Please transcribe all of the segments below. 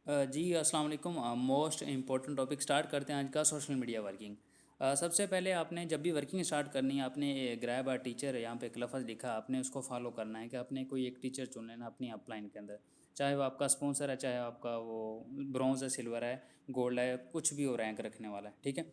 जी अस्सलाम वालेकुम। Most important topic start करते हैं आज का, सोशल मीडिया वर्किंग। सबसे पहले आपने जब भी वर्किंग स्टार्ट करनी है, आपने ग्रैब आ टीचर यहाँ पे एक लफ्ज़ लिखा, आपने उसको फॉलो करना है कि आपने कोई एक टीचर चुन लेना अपनी अपलाइन के अंदर। चाहे वो आपका स्पॉन्सर है, चाहे आपका वो ब्रॉन्ज है, सिल्वर है, गोल्ड है, कुछ भी हो रैंक रखने वाला है, ठीक है।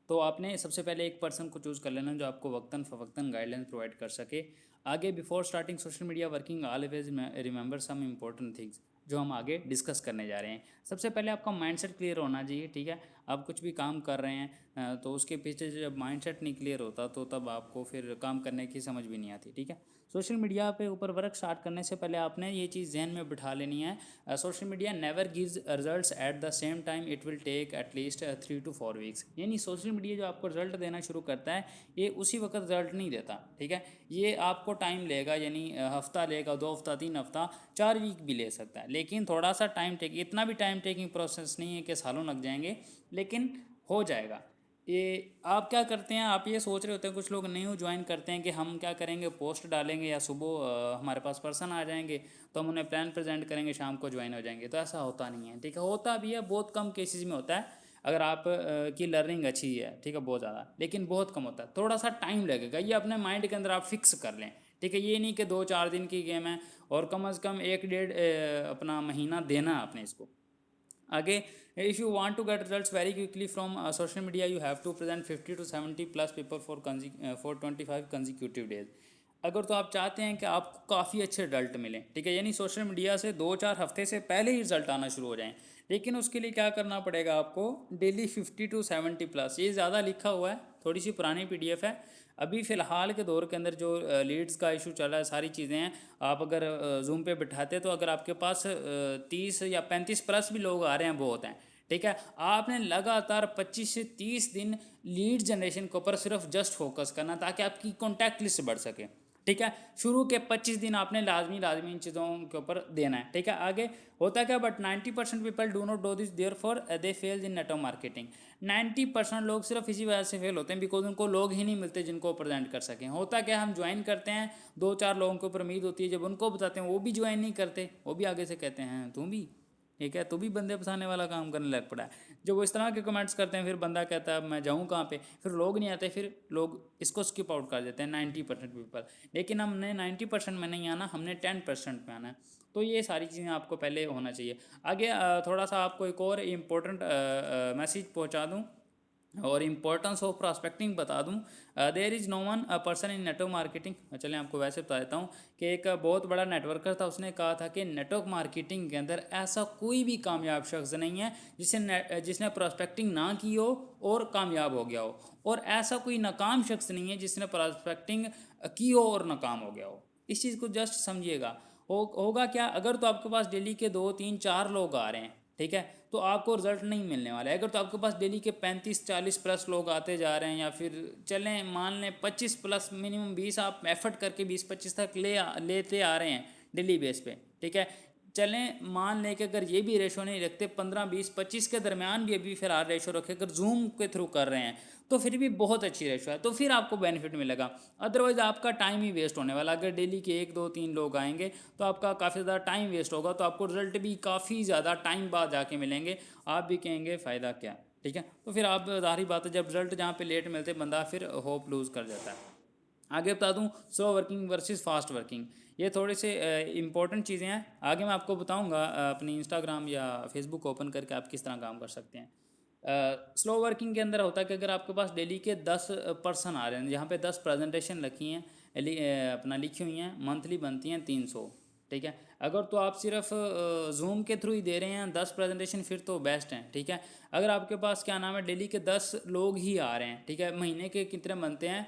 तो आपने सबसे पहले एक पर्सन को चूज़ कर लेना जो आपको वक्तन फ़वक्तन गाइडलाइन प्रोवाइड कर सके। आगे before starting social media working always remember some important things जो हम आगे डिस्कस करने जा रहे हैं। सबसे पहले आपका माइंडसेट क्लियर होना चाहिए, ठीक है। आप कुछ भी काम कर रहे हैं तो उसके पीछे जब माइंडसेट नहीं क्लियर होता तो तब आपको फिर काम करने की समझ भी नहीं आती, ठीक है। सोशल मीडिया पे ऊपर वर्क स्टार्ट करने से पहले आपने ये चीज़ जहन में बिठा लेनी है, social media never gives results at the same time, it will take at least 3 to 4 weeks. यानी सोशल मीडिया जो आपको रिजल्ट देना शुरू करता है ये उसी वक्त रिजल्ट नहीं देता, ठीक है। ये आपको टाइम लेगा, यानी हफ्ता लेगा, 2 हफ्ता, 3 हफ्ता, 4 वीक भी ले सकता है, लेकिन थोड़ा सा टाइम टेक, इतना भी टाइम टेकिंग प्रोसेस नहीं है कि सालों लग जाएंगे, लेकिन हो जाएगा। ये आप क्या करते हैं, आप ये सोच रहे होते हैं, कुछ लोग न्यू ज्वाइन करते हैं कि हम क्या करेंगे, पोस्ट डालेंगे या सुबह हमारे पास पर्सन आ जाएंगे तो हम उन्हें प्लान प्रेजेंट करेंगे, शाम को ज्वाइन हो जाएंगे। तो ऐसा होता नहीं है, ठीक है। होता भी है, बहुत कम केसेस में होता है, अगर आप की लर्निंग अच्छी है, ठीक है, बहुत ज़्यादा, लेकिन बहुत कम होता है, थोड़ा सा टाइम लगेगा। ये अपने माइंड के अंदर आप फिक्स कर लें, ठीक है। ये नहीं कि 2 4 दिन की गेम है और कम से कम 1 डेढ़ अपना महीना देना है आपने इसको आगे। If you want to get results very quickly from social media, you have to present 50 to 70 plus paper for 25 consecutive days. अगर तो आप चाहते हैं कि आपको काफ़ी अच्छे रिजल्ट मिलें, ठीक है, यानी सोशल मीडिया से 2 4 हफ्ते से पहले ही रिजल्ट आना शुरू हो जाएं, लेकिन उसके लिए क्या करना पड़ेगा आपको, डेली 50 to 70 प्लस। ये ज़्यादा लिखा हुआ है, थोड़ी सी पुरानी पीडीएफ है। अभी फ़िलहाल के दौर के अंदर जो लीड्स का इशू चल रहा है, सारी चीज़ें हैं, आप अगर जूम पे बिठाते तो अगर आपके पास 30 या 35 प्लस भी लोग आ रहे हैं, बहुत हैं, ठीक है। आपने लगातार 25 से 30 दिन लीड जनरेशन के ऊपर सिर्फ जस्ट फोकस करना, ताकि आपकी कॉन्टैक्ट लिस्ट बढ़ सके, ठीक है। शुरू के 25 दिन आपने लाजमी लाजमी इन चीज़ों के ऊपर देना है, ठीक है। आगे होता क्या, but 90% people do not do this, therefore they fail in network marketing. 90% लोग सिर्फ इसी वजह से फेल होते हैं, बिकॉज उनको लोग ही नहीं मिलते जिनको प्रेजेंट कर सकें। होता क्या, हम ज्वाइन करते हैं, 2 4 लोगों के ऊपर उम्मीद होती है, जब उनको बताते हैं वो भी ज्वाइन नहीं करते, वो भी आगे से कहते हैं तुम भी, ठीक है, तू भी बंदे फंसाने वाला काम करने लग पड़ा है। जब वो इस तरह के कमेंट्स करते हैं, फिर बंदा कहता है मैं जाऊँ कहाँ पे, फिर लोग नहीं आते, फिर लोग इसको स्किप आउट कर देते हैं 90% पीपल। लेकिन हमने 90% में नहीं आना, हमने 10% में आना है। तो ये सारी चीज़ें आपको पहले होना चाहिए। आगे थोड़ा सा आपको एक और इम्पोर्टेंट मैसेज पहुँचा दूँ और इम्पोर्टेंस ऑफ प्रॉस्पेक्टिंग बता दूं। There is no one person in network marketing. चलें आपको वैसे बता देता हूँ कि एक बहुत बड़ा नेटवर्कर था, उसने कहा था कि नेटवर्क मार्केटिंग के अंदर ऐसा कोई भी कामयाब शख्स नहीं है जिसने प्रॉस्पेक्टिंग ना की हो और कामयाब हो गया हो, और ऐसा कोई नाकाम शख्स नहीं है जिसने प्रॉस्पेक्टिंग की हो और नाकाम हो गया हो। इस चीज़ को जस्ट समझिएगा। होगा क्या, अगर तो आपके पास डेली के 2 3 4 लोग आ रहे हैं, ठीक है, तो आपको रिजल्ट नहीं मिलने वाला है। अगर तो आपके पास डेली के 35 40 प्लस लोग आते जा रहे हैं, या फिर चलें मान लें 25 प्लस, मिनिमम 20 आप एफर्ट करके 20 25 तक लेते आ रहे हैं डेली बेस पे, ठीक है। चलें मान लें कि अगर ये भी रेशो नहीं रखते, 15 20 25 के दरमियान भी अभी फिलहाल रेशो रखे, अगर जूम के थ्रू कर रहे हैं तो फिर भी बहुत अच्छी रेशो है, तो फिर आपको बेनिफिट मिलेगा। अदरवाइज़ आपका टाइम ही वेस्ट होने वाला। अगर डेली के 1 2 3 लोग आएंगे तो आपका काफ़ी ज़्यादा टाइम वेस्ट होगा, तो आपको रिजल्ट भी काफ़ी ज़्यादा टाइम बाद जाके मिलेंगे। आप भी कहेंगे फ़ायदा क्या, ठीक है। तो फिर आप, ज़ाहिर बात है, जब रिजल्ट जहाँ पे लेट मिलते बंदा फिर होप लूज़ कर जाता है। आगे बता दूं, slow working versus fast working, ये थोड़े से इंपॉर्टेंट चीज़ें हैं। आगे मैं आपको बताऊंगा अपनी इंस्टाग्राम या फेसबुक ओपन करके आप किस तरह काम कर सकते हैं। स्लो वर्किंग के अंदर होता है कि अगर आपके पास डेली के 10 पर्सन आ रहे हैं, जहाँ पे 10 प्रेजेंटेशन रखी हैं, अपना लिखी हुई हैं, मंथली बनती हैं 300, ठीक है। अगर तो आप सिर्फ जूम के थ्रू ही दे रहे हैं 10 प्रेजेंटेशन, फिर तो बेस्ट हैं, ठीक है। अगर आपके पास क्या नाम है, डेली के 10 लोग ही आ रहे हैं, ठीक है, महीने के कितने बनते हैं,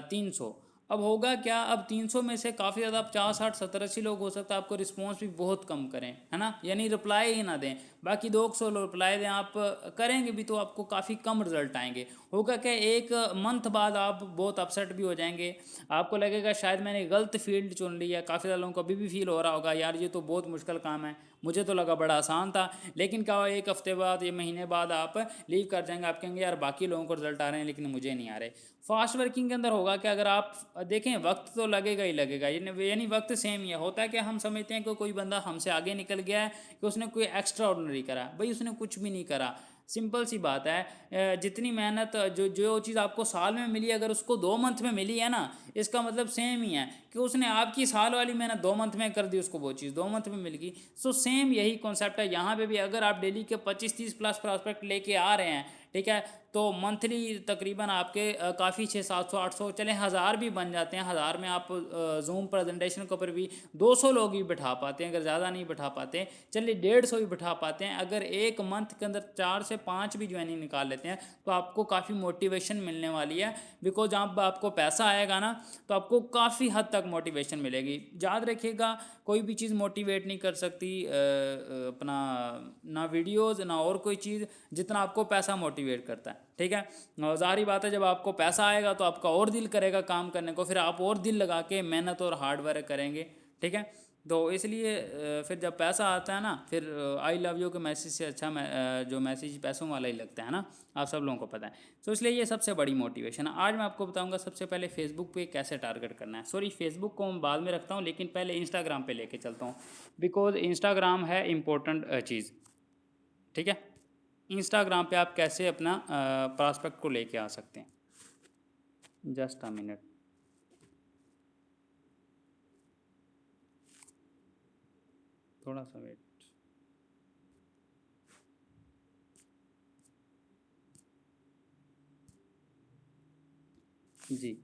300। अब होगा क्या, अब 300 में से काफ़ी ज़्यादा 50 60 70 80 लोग हो सकता है आपको रिस्पॉन्स भी बहुत कम करें, है ना, यानी रिप्लाई ही ना दें। बाकी 200 लोग रिप्लाई दें, आप करेंगे भी तो आपको काफ़ी कम रिजल्ट आएंगे। होगा क्या, एक मंथ बाद आप बहुत अपसेट भी हो जाएंगे, आपको लगेगा शायद मैंने गलत फील्ड चुन ली है। काफ़ी ज़्यादा लोगों को अभी भी फील हो रहा होगा, यार ये तो बहुत मुश्किल काम है, मुझे तो लगा बड़ा आसान था, लेकिन क्या हुआ, एक हफ्ते बाद या महीने बाद आप लीव कर जाएंगे, आप कहेंगे यार बाकी लोगों को रिजल्ट आ रहे हैं लेकिन मुझे नहीं आ रहे। फास्ट वर्किंग के अंदर होगा कि अगर आप देखें वक्त तो लगेगा ही लगेगा, यानी वक्त सेम ही है। होता है कि हम समझते हैं कि कोई बंदा हमसे आगे निकल गया है, कि उसने कोई एक्स्ट्रा ऑर्डिनरी करा, भाई उसने कुछ भी नहीं करा। सिंपल सी बात है, जितनी मेहनत जो जो चीज़ आपको साल में मिली, अगर उसको 2 मंथ में मिली है ना, इसका मतलब सेम ही है कि उसने आपकी साल वाली मेहनत 2 मंथ में कर दी, उसको वो चीज़ 2 मंथ में मिल गई। सो सेम यही कॉन्सेप्ट है यहाँ पे भी। अगर आप डेली के 25-30 प्लस प्रॉस्पेक्ट लेके आ रहे हैं, ठीक है, तो मंथली तकरीबन आपके काफ़ी 600-700-800 चले 1000 भी बन जाते हैं। 1000 में आप जूम प्रेजेंटेशन के ऊपर भी 200 लोग ही बिठा पाते हैं, अगर ज़्यादा नहीं बिठा पाते चलिए 150 ही बिठा पाते हैं। अगर एक मंथ के अंदर 4 से 5 भी ज्वाइनिंग निकाल लेते हैं तो आपको काफ़ी मोटिवेशन मिलने वाली है। बिकॉज जब आपको पैसा आएगा ना, तो आपको काफ़ी हद तक मोटिवेशन मिलेगी। याद रखिएगा, कोई भी चीज़ मोटिवेट नहीं कर सकती अपना, ना वीडियोज़ ना और कोई चीज़, जितना आपको पैसा मोटिवेट करता है, ठीक है। ज़ाहिर बात है, जब आपको पैसा आएगा तो आपका और दिल करेगा काम करने को, फिर आप और दिल लगा के मेहनत और हार्ड वर्क करेंगे, ठीक है। तो इसलिए फिर जब पैसा आता है ना, फिर आई लव यू के मैसेज से अच्छा जो मैसेज पैसों वाला ही लगता है ना, आप सब लोगों को पता है। तो इसलिए ये सबसे बड़ी मोटिवेशन है। आज मैं आपको बताऊंगा सबसे पहले फेसबुक पे कैसे टारगेट करना है। सॉरी, फेसबुक को मैं बाद में रखता हूँ, लेकिन पहले इंस्टाग्राम पे लेके चलता हूँ, बिकॉज इंस्टाग्राम है इम्पोर्टेंट चीज़, ठीक है। इंस्टाग्राम पे आप कैसे अपना प्रॉस्पेक्ट को लेके आ सकते हैं। Just a minute. थोड़ा सा वेट। जी,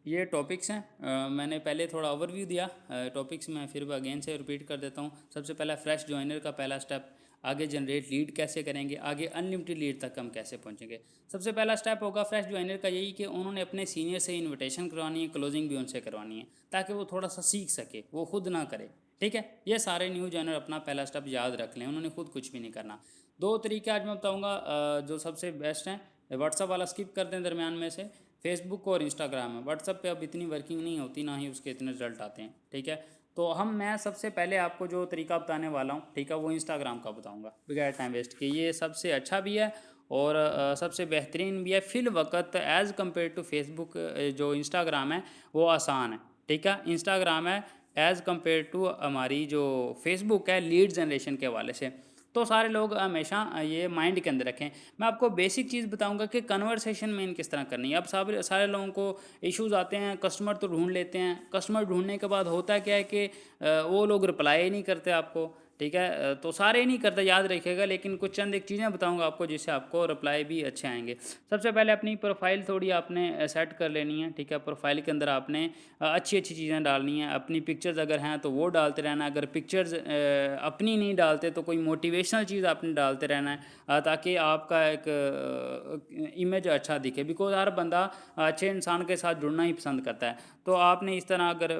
ये टॉपिक्स हैं। मैंने पहले थोड़ा ओवरव्यू दिया, टॉपिक्स मैं फिर अगेन से रिपीट कर देता हूँ। सबसे पहला फ्रेश ज्वाइनर का पहला स्टेप, आगे जनरेट लीड कैसे करेंगे, आगे अनलिमिटेड लीड तक हम कैसे पहुँचेंगे। सबसे पहला स्टेप होगा फ्रेश ज्वाइनर का यही कि उन्होंने अपने सीनियर से इन्विटेशन करवानी है, क्लोजिंग भी उनसे करवानी है, ताकि वो थोड़ा सा सीख सके, वो खुद ना करे, ठीक है। ये सारे न्यू ज्वाइनर अपना पहला स्टेप याद रख लें, उन्होंने खुद कुछ भी नहीं करना। 2 तरीके आज मैं बताऊँगा जो सबसे बेस्ट हैं। व्हाट्सअप वाला स्किप कर दें दरमियान में से, फेसबुक और इंस्टाग्राम है। व्हाट्सअप पे अब इतनी वर्किंग नहीं होती, ना ही उसके इतने रिजल्ट आते हैं, ठीक है। तो मैं सबसे पहले आपको जो तरीका बताने वाला हूँ, ठीक है, वो इंस्टाग्राम का बताऊँगा बगैर टाइम वेस्ट के। ये सबसे अच्छा भी है और सबसे बेहतरीन भी है फिल वक्त, एज़ कम्पेयर टू फेसबुक। जो इंस्टाग्राम है वो आसान है, ठीक है। इंस्टाग्राम है एज़ कम्पेयर टू हमारी जो फेसबुक है लीड जनरेशन के हवाले से। तो सारे लोग हमेशा ये माइंड के अंदर रखें। मैं आपको बेसिक चीज़ बताऊंगा कि कन्वर्सेशन में किस तरह करनी है। अब सारे लोगों को इश्यूज आते हैं, कस्टमर तो ढूंढ लेते हैं, कस्टमर ढूंढने के बाद होता क्या है कि वो लोग रिप्लाई ही नहीं करते आपको, ठीक है। तो सारे नहीं करते, याद रखिएगा, लेकिन कुछ चंद एक चीज़ें बताऊंगा आपको जिससे आपको रिप्लाई भी अच्छे आएंगे। सबसे पहले अपनी प्रोफाइल थोड़ी आपने सेट कर लेनी है, ठीक है। प्रोफाइल के अंदर आपने अच्छी अच्छी चीज़ें डालनी है। अपनी पिक्चर्स अगर हैं तो वो डालते रहना है, अगर पिक्चर्स अपनी नहीं डालते तो कोई मोटिवेशनल चीज़ आपने डालते रहना है, ताकि आपका एक इमेज अच्छा दिखे। बिकॉज हर बंदा अच्छे इंसान के साथ जुड़ना ही पसंद करता है। तो आपने इस तरह, अगर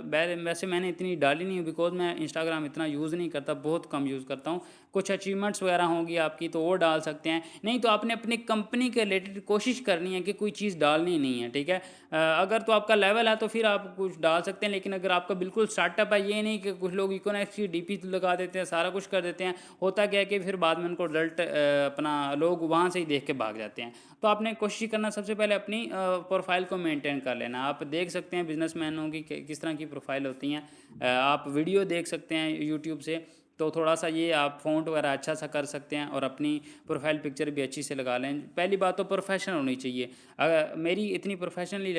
वैसे मैंने इतनी डाली नहीं, बिकॉज मैं इंस्टाग्राम इतना यूज़ नहीं करता, बहुत कम यूज़ करता हूँ। कुछ अचीवमेंट्स वगैरह होंगी आपकी तो वो डाल सकते हैं, नहीं तो आपने अपनी कंपनी के रिलेटेड कोशिश करनी है कि कोई चीज़ डालनी नहीं है, ठीक है। अगर तो आपका लेवल है तो फिर आप कुछ डाल सकते हैं, लेकिन अगर आपका बिल्कुल स्टार्टअप है, ये नहीं कि कुछ लोग इकोनॉमिक्स की डीपी लगा देते हैं, सारा कुछ कर देते हैं। होता क्या है कि फिर बाद में उनको रिजल्ट अपना लोग वहाँ से ही देख के भाग जाते हैं। तो आपने कोशिश करना सबसे पहले अपनी प्रोफाइल को मेंटेन कर लेना। आप देख सकते हैं बिजनेसमैनों की किस तरह की प्रोफाइल होती हैं, आप वीडियो देख सकते हैं यूट्यूब से। तो थोड़ा सा ये आप फ़ॉन्ट वगैरह अच्छा सा कर सकते हैं और अपनी प्रोफाइल पिक्चर भी अच्छी से लगा लें। पहली बात तो प्रोफेशनल होनी चाहिए। अगर मेरी इतनी प्रोफेशनली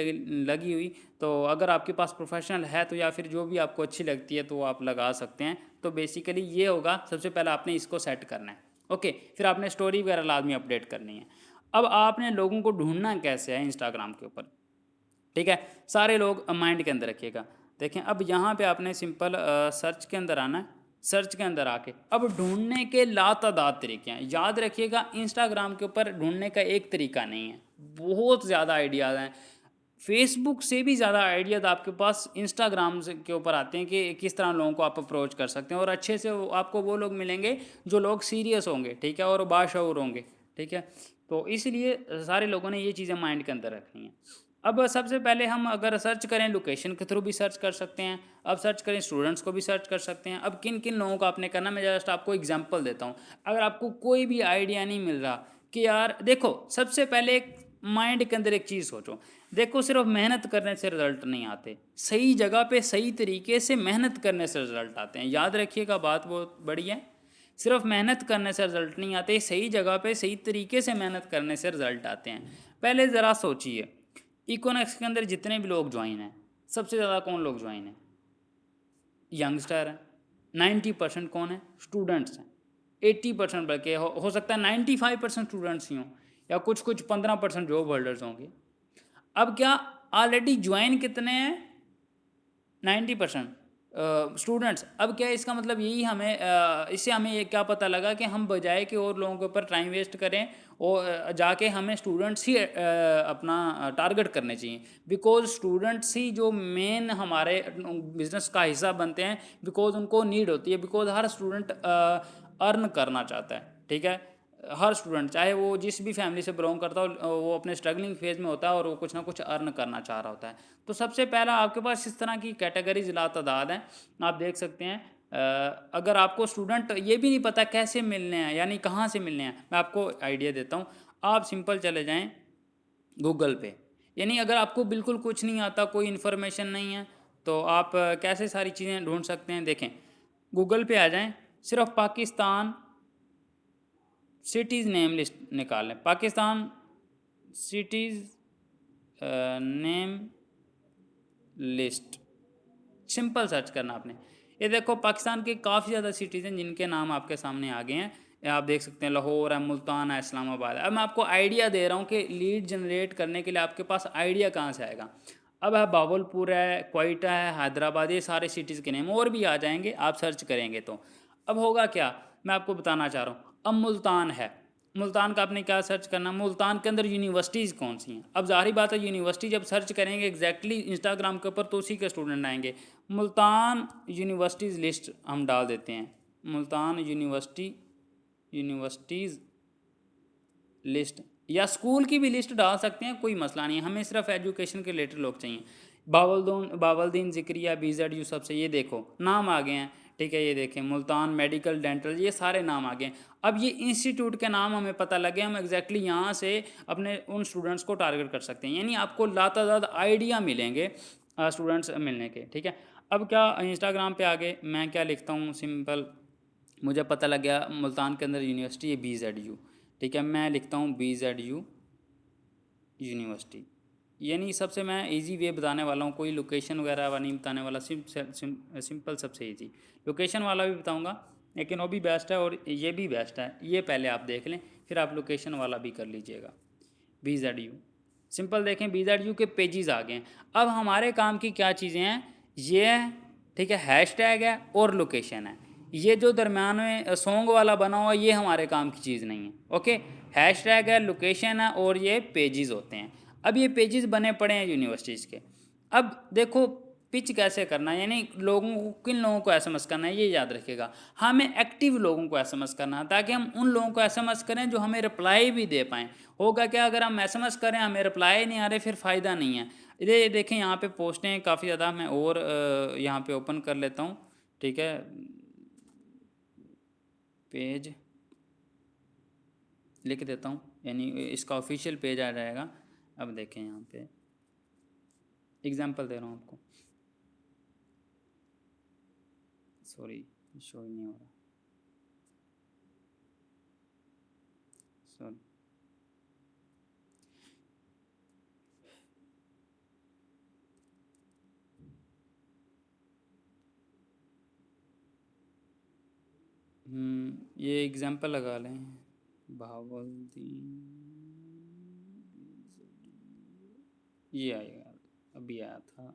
लगी हुई, तो अगर आपके पास प्रोफेशनल है तो या फिर जो भी आपको अच्छी लगती है तो आप लगा सकते हैं। तो बेसिकली ये होगा, सबसे पहले आपने इसको सेट करना है, ओके। फिर आपने स्टोरी वगैरह लाजमी अपडेट करनी है। अब आपने लोगों को ढूंढना कैसे है इंस्टाग्राम के ऊपर, ठीक है। सारे लोग माइंड के अंदर रखिएगा। देखें, अब यहाँ पे आपने सिंपल सर्च के अंदर आना है। सर्च के अंदर आके अब ढूंढने के लातादाद तरीके हैं। याद रखिएगा, इंस्टाग्राम के ऊपर ढूंढने का एक तरीका नहीं है, बहुत ज़्यादा आइडियाज़ हैं। फेसबुक से भी ज़्यादा आइडियाज़ आपके पास इंस्टाग्राम से के ऊपर आते हैं कि किस तरह लोगों को आप अप्रोच कर सकते हैं। और अच्छे से आपको वो लोग मिलेंगे जो लोग सीरियस होंगे, ठीक है, और बाशऊर होंगे, ठीक है। तो इसलिए सारे लोगों ने ये चीज़ें माइंड के अंदर रखनी है। अब सबसे पहले हम अगर सर्च करें लोकेशन के थ्रू भी सर्च कर सकते हैं, अब सर्च करें स्टूडेंट्स को भी सर्च कर सकते हैं। अब किन किन लोगों को आपने करना, मैं जस्ट आपको एग्जांपल देता हूँ। अगर आपको कोई भी आइडिया नहीं मिल रहा कि यार देखो, सबसे पहले एक माइंड के अंदर एक चीज़ सोचो, देखो सिर्फ मेहनत करने से रिजल्ट नहीं आते, सही जगह पे सही तरीके से मेहनत करने से रिजल्ट आते हैं। याद रखिएगा, बात बहुत बड़ी है। सिर्फ मेहनत करने से रिजल्ट नहीं आते, सही जगह पे सही तरीके से मेहनत करने से रिजल्ट आते हैं। पहले ज़रा सोचिए, इकोनॉमिक्स के अंदर जितने भी लोग ज्वाइन हैं, सबसे ज़्यादा कौन लोग ज्वाइन हैं? यंगस्टर हैं। 90% कौन है? स्टूडेंट्स हैं। 80% बल्कि हो सकता है 95% स्टूडेंट्स ही हों, या कुछ कुछ 15% जॉब होल्डर्स होंगे। अब क्या ऑलरेडी ज्वाइन कितने हैं? 90% स्टूडेंट्स। अब क्या इसका मतलब यही हमें इससे हमें ये क्या पता लगा कि हम बजाय कि और लोगों के ऊपर टाइम वेस्ट करें, और जाके हमें स्टूडेंट्स ही अपना टारगेट करने चाहिए, बिकॉज स्टूडेंट्स ही जो मेन हमारे बिजनेस का हिस्सा बनते हैं, बिकॉज उनको नीड होती है, बिकॉज हर स्टूडेंट अर्न करना चाहता है। ठीक है, हर स्टूडेंट चाहे वो जिस भी फैमिली से बिलोंग करता हो, वो अपने स्ट्रगलिंग फेज में होता है और वो कुछ ना कुछ अर्न करना चाह रहा होता है। तो सबसे पहला आपके पास इस तरह की कैटेगरीज लातादाद हैं, आप देख सकते हैं। अगर आपको स्टूडेंट ये भी नहीं पता कैसे मिलने हैं, यानी कहाँ से मिलने हैं, मैं आपको आइडिया देता हूँ। आप सिंपल चले जाएँ गूगल पे, यानी अगर आपको बिल्कुल कुछ नहीं आता, कोई इन्फॉर्मेशन नहीं है, तो आप कैसे सारी चीज़ें ढूंढ सकते हैं। देखें, गूगल पे आ जाएं, सिर्फ पाकिस्तान सिटीज़ नेम लिस्ट निकाल लें, Pakistan cities name list, simple search करना आपने। ये देखो, पाकिस्तान के काफ़ी ज़्यादा सिटीज़ हैं जिनके नाम आपके सामने आ गए हैं। ये आप देख सकते हैं, लाहौर है, मुल्तान है, इस्लामाबाद है। अब मैं आपको आइडिया दे रहा हूँ कि लीड जनरेट करने के लिए आपके पास आइडिया कहाँ से आएगा। अब है बावलपुर है, क्वेटा है, हैदराबाद, ये सारे सिटीज़ के नेम और भी आ जाएंगे आप सर्च करेंगे तो। अब होगा क्या, मैं आपको बताना चाह रहा हूँ। अब मुल्तान है, मुल्तान का आपने क्या सर्च करना, मुल्तान के अंदर यूनिवर्सिटीज़ कौन सी हैं। अब जाहिर बात है, यूनिवर्सिटी जब सर्च करेंगे एग्जैक्टली इंस्टाग्राम के ऊपर, तो उसी के स्टूडेंट आएंगे। मुल्तान यूनिवर्सिटीज़ लिस्ट हम डाल देते हैं, मुल्तान यूनिवर्सिटीज़ लिस्ट, या स्कूल की भी लिस्ट डाल सकते हैं, कोई मसला नहीं है, हमें सिर्फ एजुकेशन के रिलेटेड लोग चाहिए। बावलदीन ज़िक्रिया, BZU, सबसे ये देखो नाम आ गए हैं। ठीक है, ये देखें, मुल्तान मेडिकल डेंटल, ये सारे नाम आ गए हैं। अब ये इंस्टीट्यूट के नाम हमें पता लगे, हम एग्जैक्टली यहाँ से अपने उन स्टूडेंट्स को टारगेट कर सकते हैं, यानी आपको लातादाद आइडिया मिलेंगे स्टूडेंट्स मिलने के। ठीक है, अब क्या इंस्टाग्राम पे आगे मैं क्या लिखता हूँ, सिंपल मुझे पता लग गया मुल्तान के अंदर यूनिवर्सिटी है BZU। ठीक है, मैं लिखता हूँ BZU यूनिवर्सिटी, यानी सबसे मैं इजी वे बताने वाला हूँ, कोई लोकेशन वगैरह वाला नहीं बताने वाला, सिंपल सबसे इजी। लोकेशन वाला भी बताऊँगा, लेकिन वो भी बेस्ट है और ये भी बेस्ट है, ये पहले आप देख लें, फिर आप लोकेशन वाला भी कर लीजिएगा। BZU सिंपल देखें, BZU के पेजेस आ गए हैं। अब हमारे काम की क्या चीज़ें हैं, ये है, ठीक है, हैशटैग है और लोकेशन है। ये जो दरम्यान में सॉन्ग वाला बना हुआ, ये हमारे काम की चीज़ नहीं है। ओके, हैशटैग है, लोकेशन है और ये पेजेस होते हैं। अब ये पेजेस बने पड़े हैं यूनिवर्सिटीज़ के। अब देखो पिच कैसे करना है, यानी लोगों को, किन लोगों को SMS करना है, ये याद रखिएगा। हमें एक्टिव लोगों को SMS करना है, ताकि हम उन लोगों को SMS करें जो हमें रिप्लाई भी दे पाएँ। होगा क्या, अगर हम SMS करें, हमें रिप्लाई नहीं आ रहे, फिर फ़ायदा नहीं है। ये देखें, यहाँ पे पोस्टें काफ़ी ज़्यादा, मैं और यहाँ पे ओपन कर लेता हूँ। ठीक है, पेज लिख देता हूँ, यानी इसका ऑफिशियल पेज आ जाएगा। अब देखें, यहाँ पे एग्जांपल दे रहा हूँ आपको, सॉरी शो ही नहीं हो रहा, सॉरी। ये एग्जांपल लगा लें, भावलदीन, ये आएगा, अभी आया था,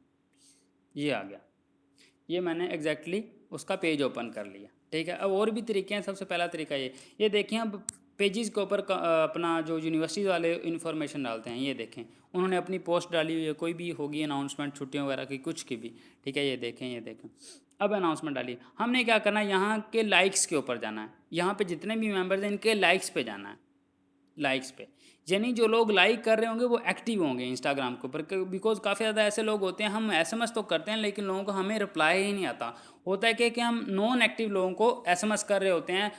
ये आ गया। ये मैंने एग्जैक्टली उसका पेज ओपन कर लिया। ठीक है, अब और भी तरीके हैं। सबसे पहला तरीका ये देखें, अब पेजेस के ऊपर अपना जो यूनिवर्सिटी वाले इन्फॉर्मेशन डालते हैं, ये देखें, उन्होंने अपनी पोस्ट डाली हुई है, कोई भी होगी अनाउंसमेंट, छुट्टियों वगैरह की, कुछ की भी। ठीक है, ये देखें, ये देखें, अब अनाउंसमेंट डाली। हमने क्या करना है, यहाँ के लाइक्स के ऊपर जाना है, यहाँ पे जितने भी मेंबर्स हैं इनके लाइक्स पे जाना है। लाइक्स पे, यानी जो लोग लाइक कर रहे होंगे वो एक्टिव होंगे इंस्टाग्राम के ऊपर, बिकॉज काफ़ी ज़्यादा ऐसे लोग होते हैं, हम एसएमएस तो करते हैं लेकिन लोगों को हमें रिप्लाई ही नहीं आता। होता है कि हम नॉन एक्टिव लोगों को एसएमएस कर रहे होते हैं,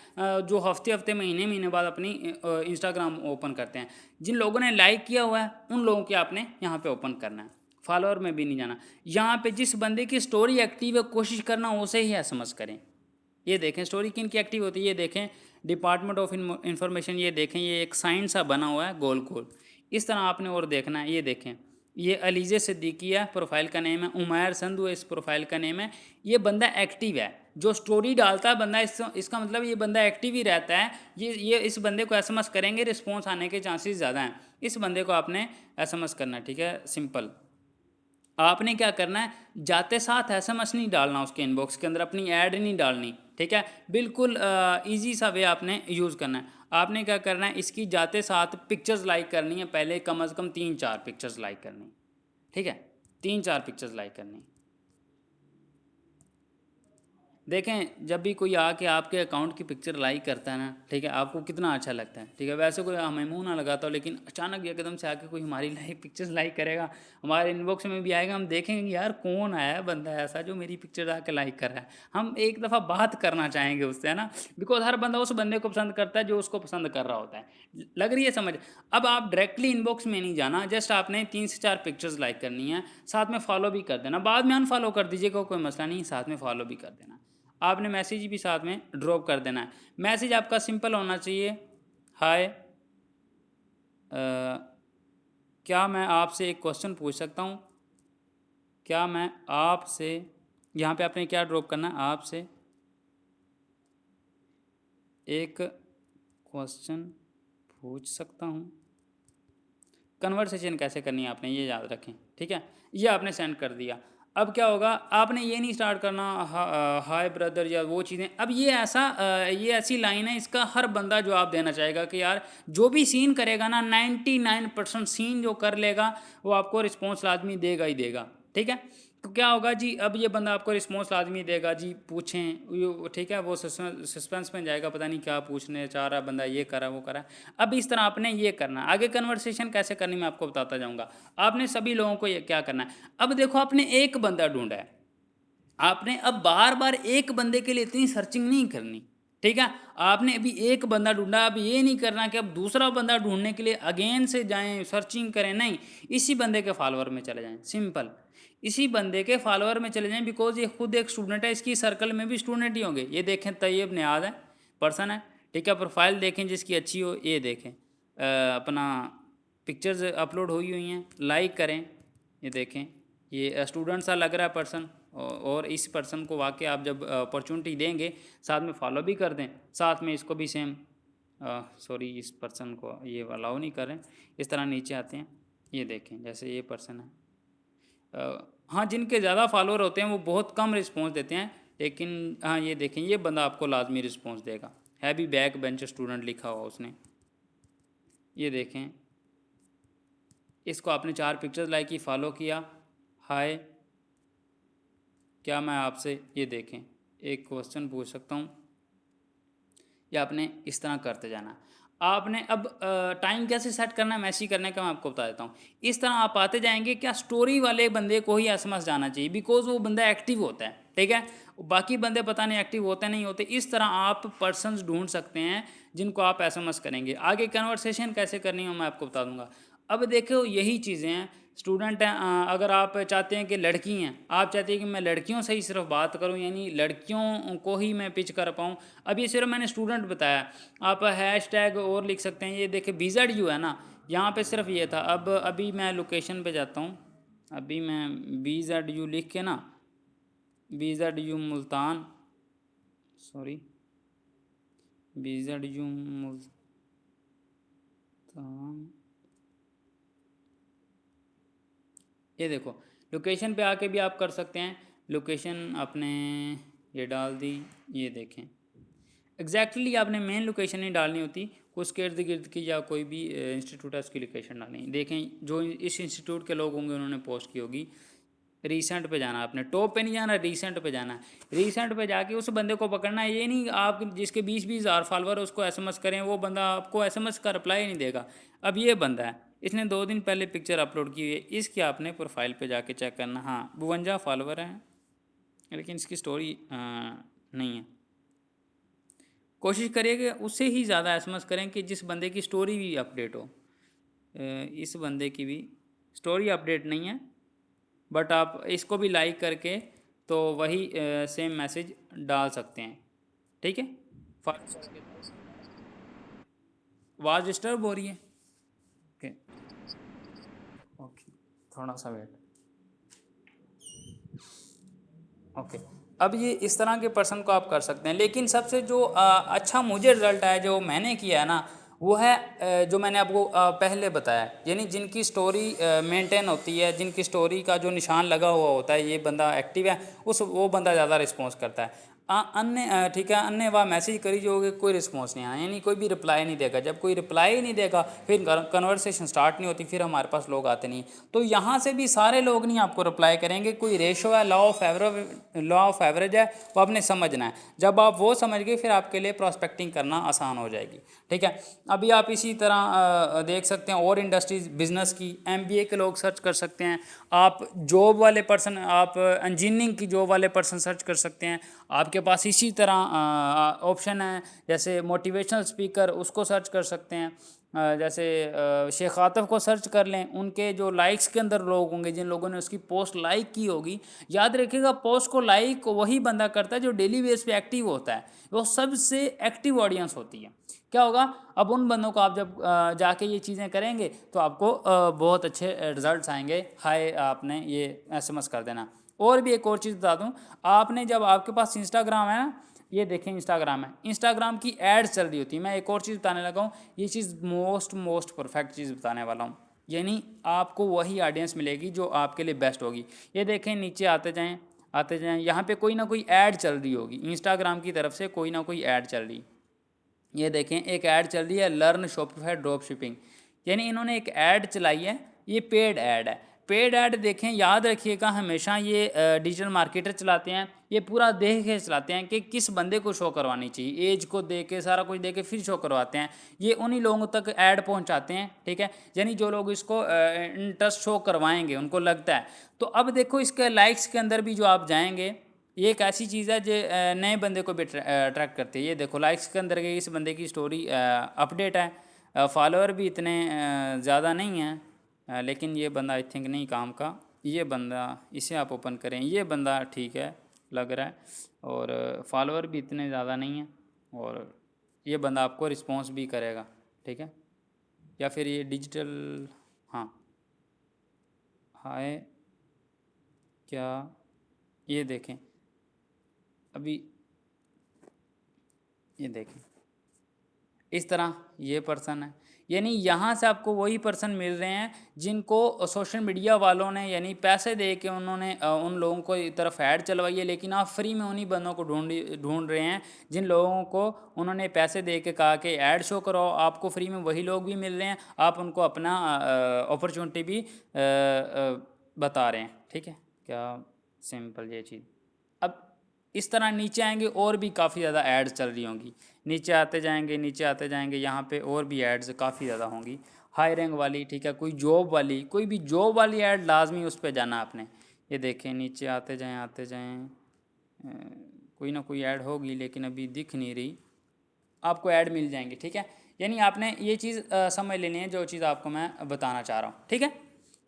जो हफ्ते हफ्ते महीने महीने बाद अपनी इंस्टाग्राम ओपन करते हैं। जिन लोगों ने लाइक किया हुआ है उन लोगों के आपने यहाँ पे ओपन करना है, फॉलोअर में भी नहीं जाना। यहाँ पे जिस बंदे की स्टोरी एक्टिव है कोशिश करना उसे ही एसएमएस करें। ये देखें स्टोरी किन की एक्टिव होती है, ये देखें डिपार्टमेंट ऑफ इंफॉर्मेशन, ये देखें ये एक साइन सा बना हुआ है गोल गोल, इस तरह आपने और देखना है। ये देखें ये अलीज़े सिद्दीकी है, प्रोफाइल का नेम है, उमैर संधू है इस प्रोफाइल का नेम है। ये बंदा एक्टिव है, जो स्टोरी डालता है बंदा, इसका मतलब ये बंदा एक्टिव ही रहता है। ये इस बंदे को एसएमएस करेंगे, रिस्पॉन्स आने के चांसेस ज़्यादा हैं। इस बंदे को आपने एसएमएस करना है, ठीक है, सिंपल। आपने क्या करना है, जाते साथ एसएमएस नहीं डालना उसके इनबॉक्स के अंदर, अपनी ऐड नहीं डालनी, ठीक है, बिल्कुल इजी सा वे आपने यूज़ करना है। आपने क्या करना है, इसकी जाते साथ पिक्चर्स लाइक करनी है, पहले कम से कम 3-4 पिक्चर्स लाइक करनी, ठीक है, 3-4 पिक्चर्स लाइक करनी। देखें जब भी कोई आके आपके अकाउंट की पिक्चर लाइक करता है ना, ठीक है, आपको कितना अच्छा लगता है, ठीक है। वैसे कोई हमें मुंह ना लगाता हो, लेकिन अचानक एकदम से आके कोई हमारी लाइक पिक्चर्स लाइक करेगा, हमारे इनबॉक्स में भी आएगा, हम देखेंगे यार कौन आया है बंदा ऐसा जो मेरी पिक्चर आके लाइक कर रहा है, हम एक दफ़ा बात करना चाहेंगे उससे, है ना, बिकॉज हर बंदा उस बंदे को पसंद करता है जो उसको पसंद कर रहा होता है। लग रही है समझ। अब आप डायरेक्टली इनबॉक्स में नहीं जाना, जस्ट आपने 3 से 4 पिक्चर्स लाइक करनी है, साथ में फॉलो भी कर देना, बाद में अनफॉलो कर दीजिएगा कोई मसला नहीं, साथ में फॉलो भी कर देना। आपने मैसेज भी साथ में ड्रॉप कर देना है। मैसेज आपका सिंपल होना चाहिए, हाय क्या मैं आपसे एक क्वेश्चन पूछ सकता हूँ, क्या मैं आपसे, यहाँ पे आपने क्या ड्रॉप करना है, आपसे एक क्वेश्चन पूछ सकता हूँ। कन्वर्सेशन कैसे करनी है आपने ये याद रखें, ठीक है, ये आपने सेंड कर दिया। अब क्या होगा, आपने ये नहीं स्टार्ट करना हाय ब्रदर या वो चीज़ें। अब ये ऐसी लाइन है, इसका हर बंदा जवाब देना चाहेगा कि यार जो भी सीन करेगा ना, 99% सीन जो कर लेगा वो आपको रिस्पॉन्स लाजमी देगा ही देगा, ठीक है। तो क्या होगा जी, अब ये बंदा आपको रिस्पॉन्स लाजमी देगा जी, पूछें, ठीक है, वो सस्पेंस में जाएगा, पता नहीं क्या पूछने चाह रहा बंदा, ये करा वो करा। अब इस तरह आपने ये करना, आगे कन्वर्सेशन कैसे करनी मैं आपको बताता जाऊंगा। आपने सभी लोगों को ये क्या करना है, अब देखो आपने एक बंदा ढूंढा है, आपने अब बार बार एक बंदे के लिए इतनी सर्चिंग नहीं करनी, ठीक है। आपने अभी एक बंदा ढूंढा, अब ये नहीं करना कि अब दूसरा बंदा ढूंढने के लिए अगेन से जाएं सर्चिंग करें, नहीं, इसी बंदे के फॉलोअर में चले जाएं, सिंपल, इसी बंदे के फॉलोअर में चले जाएं, बिकॉज ये खुद एक स्टूडेंट है, इसकी सर्कल में भी स्टूडेंट ही होंगे। ये देखें तैयब नियाज है, पर्सन है, ठीक है, प्रोफाइल देखें जिसकी अच्छी हो, ये देखें अपना पिक्चर्स अपलोड हुई हैं, लाइक करें, ये देखें ये स्टूडेंट सा लग रहा है पर्सन, और इस पर्सन को वाकई आप जब अपॉर्चुनिटी देंगे साथ में फॉलो भी कर दें, साथ में इसको भी सेम, सॉरी इस पर्सन को ये अलाउ नहीं करें, इस तरह नीचे आते हैं, ये देखें जैसे ये पर्सन है, हाँ जिनके ज़्यादा फॉलोअर होते हैं वो बहुत कम रिस्पॉन्स देते हैं, लेकिन हाँ ये देखें ये बंदा आपको लाजमी रिस्पॉन्स देगा, है भी बैक बेंच स्टूडेंट लिखा हुआ उसने, ये देखें इसको आपने 4 पिक्चर्स लाइक की, फॉलो किया, हाय क्या मैं आपसे, ये देखें, एक क्वेश्चन पूछ सकता हूँ, या आपने इस तरह करते जाना। आपने अब टाइम कैसे सेट करना है, मैसेज करने का मैं आपको बता देता हूँ। इस तरह आप आते जाएंगे, क्या स्टोरी वाले बंदे को ही एसएमएस जाना चाहिए, बिकॉज वो बंदा एक्टिव होता है, ठीक है, बाकी बंदे पता नहीं एक्टिव होते नहीं होते। इस तरह आप पर्सन्स ढूंढ सकते हैं जिनको आप एसएमएस करेंगे। आगे कन्वर्सेशन कैसे करनी है मैं आपको बता दूंगा। अब देखो यही चीज़ें हैं, स्टूडेंट हैं, अगर आप चाहते हैं कि लड़की हैं, आप चाहते हैं कि मैं लड़कियों से ही सिर्फ बात करूं, यानी लड़कियों को ही मैं पिच कर पाऊं, अब ये सिर्फ मैंने स्टूडेंट बताया, आप हैशटैग और लिख सकते हैं। ये देखिए BZU है ना, यहाँ पे सिर्फ ये था। अब अभी मैं लोकेशन पे जाता हूँ, अभी मैं BZU लिख के ना, BZU Multan, sorry BZU Multan, ये देखो लोकेशन पे आके भी आप कर सकते हैं। लोकेशन आपने ये डाल दी, ये देखें एग्जैक्टली आपने मेन लोकेशन नहीं डालनी होती, उसके इर्द गिर्द की या कोई भी इंस्टीट्यूट है उसकी लोकेशन डालनी। देखें जो इस इंस्टीट्यूट के लोग होंगे उन्होंने पोस्ट की होगी, रीसेंट पे जाना, आपने टॉप पे नहीं जाना, रीसेंट पे जाना है। रीसेंट पे जाके उस बंदे को पकड़ना है। ये नहीं आप जिसके 20-20 हज़ार फॉलोवर उसको एसएमएस करें, वो बंदा आपको एसएमएस का रिप्लाई नहीं देगा। अब ये बंदा है, इसने 2 दिन पहले पिक्चर अपलोड की हुई है, इसकी आपने प्रोफाइल पे जाके चेक करना। हाँ 52 फॉलोवर हैं, लेकिन इसकी स्टोरी नहीं है। कोशिश करिए कि उससे ही ज़्यादा एसएमएस करें कि जिस बंदे की स्टोरी भी अपडेट हो। इस बंदे की भी स्टोरी अपडेट नहीं है, बट आप इसको भी लाइक करके तो वही सेम मैसेज डाल सकते हैं। ठीक है। आवाज़ डिस्टर्ब हो रही है। ओके ओके, थोड़ा सा वेट। ओके, अब ये इस तरह के पर्सन को आप कर सकते हैं। लेकिन सबसे जो अच्छा मुझे रिजल्ट आया जो मैंने किया है ना, वो है जो मैंने आपको पहले बताया, यानी जिनकी स्टोरी मेंटेन होती है, जिनकी स्टोरी का जो निशान लगा हुआ होता है, ये बंदा एक्टिव है, वो बंदा ज़्यादा रिस्पॉन्स करता है। अन्य ठीक है, अन्य वाह मैसेज करी जाओगे, कोई रिस्पॉन्स नहीं आया, यानी कोई भी रिप्लाई नहीं देगा। जब कोई रिप्लाई नहीं देगा फिर कन्वर्सेशन स्टार्ट नहीं होती, फिर हमारे पास लोग आते नहीं। तो यहाँ से भी सारे लोग नहीं आपको रिप्लाई करेंगे, कोई रेशो है, लॉ ऑफ एवरेज है, वो आपने समझना है। जब आप वो समझ गए फिर आपके लिए प्रॉस्पेक्टिंग करना आसान हो जाएगी। ठीक है। अभी आप इसी तरह देख सकते हैं और इंडस्ट्रीज बिजनेस की, एमबीए के लोग सर्च कर सकते हैं, आप जॉब वाले पर्सन, आप इंजीनियरिंग की जॉब वाले पर्सन सर्च कर सकते हैं। आपके पास इसी तरह ऑप्शन है, जैसे मोटिवेशनल स्पीकर, उसको सर्च कर सकते हैं। जैसे शेख आतिफ को सर्च कर लें, उनके जो लाइक्स के अंदर लोग होंगे, जिन लोगों ने उसकी पोस्ट लाइक की होगी, याद रखिएगा पोस्ट को लाइक वही बंदा करता है जो डेली बेस पे एक्टिव होता है, वो सबसे एक्टिव ऑडियंस होती है। क्या होगा, अब उन बंदों को आप जब जाके ये चीज़ें करेंगे तो आपको बहुत अच्छे रिजल्ट्स आएंगे। हाय आपने ये एसएमएस कर देना। और भी एक और चीज़ बता दूं, आपने जब आपके पास इंस्टाग्राम है ना, ये देखें इंस्टाग्राम है, इंस्टाग्राम की एड्स चल रही होती है। मैं एक और चीज़ बताने लगा हूँ, ये चीज़ मोस्ट परफेक्ट चीज़ बताने वाला हूँ, यानी आपको वही ऑडियंस मिलेगी जो आपके लिए बेस्ट होगी। ये देखें नीचे आते जाएँ आते जाएँ, यहाँ पे कोई ना कोई ऐड चल रही होगी, इंस्टाग्राम की तरफ से कोई ना कोई ऐड चल रही। ये देखें एक ऐड चल रही है, लर्न शॉपिफाई ड्रॉप शिपिंग, यानी इन्होंने एक ऐड चलाई है, ये पेड ऐड है। पेड ऐड देखें, याद रखिएगा हमेशा ये डिजिटल मार्केटर चलाते हैं, ये पूरा देख के चलाते हैं कि किस बंदे को शो करवानी चाहिए, एज को दे के सारा कुछ दे के फिर शो करवाते हैं। ये उन्हीं लोगों तक ऐड पहुंचाते हैं। ठीक है, यानी जो लोग इसको इंटरेस्ट शो करवाएंगे उनको लगता है। तो अब देखो इसके लाइक्स के अंदर भी जो आप जाएंगे, ये एक ऐसी चीज़ है जो नए बंदे को भी अट्रैक्ट करती है। ये देखो लाइक्स के अंदर के इस बंदे की स्टोरी अपडेट है, फॉलोअर भी इतने ज़्यादा नहीं हैं, लेकिन ये बंदा आई थिंक नहीं काम का। ये बंदा, इसे आप ओपन करें, ये बंदा ठीक है लग रहा है, और फॉलोअर भी इतने ज़्यादा नहीं हैं, और ये बंदा आपको रिस्पॉन्स भी करेगा। ठीक है, या फिर ये डिजिटल, हाँ हाय क्या, ये देखें अभी, ये देखें इस तरह ये पर्सन है, यानी यहाँ से आपको वही पर्सन मिल रहे हैं जिनको सोशल मीडिया वालों ने यानी पैसे दे के उन्होंने उन लोगों को तरफ ऐड चलवाई है, लेकिन आप फ्री में उन्हीं बंदों को ढूंढ रहे हैं जिन लोगों को उन्होंने पैसे दे के कहा कि ऐड शो करो, आपको फ्री में वही लोग भी मिल रहे हैं, आप उनको अपना अपॉर्चुनिटी भी बता रहे हैं। ठीक है, क्या सिंपल ये चीज़। अब इस तरह नीचे आएंगे और भी काफ़ी ज़्यादा एड्स चल रही होंगी, नीचे आते जाएंगे नीचे आते जाएंगे, यहाँ पे और भी एड्स काफ़ी ज़्यादा होंगी हायरिंग वाली। ठीक है, कोई जॉब वाली, कोई भी जॉब वाली ऐड लाजमी उस पर जाना आपने। ये देखें नीचे आते जाएं कोई ना कोई ऐड होगी, लेकिन अभी दिख नहीं रही, आपको ऐड मिल जाएंगी। ठीक है, यानी आपने ये चीज़ समझ लेनी है जो चीज़ आपको मैं बताना चाह रहा हूँ। ठीक है,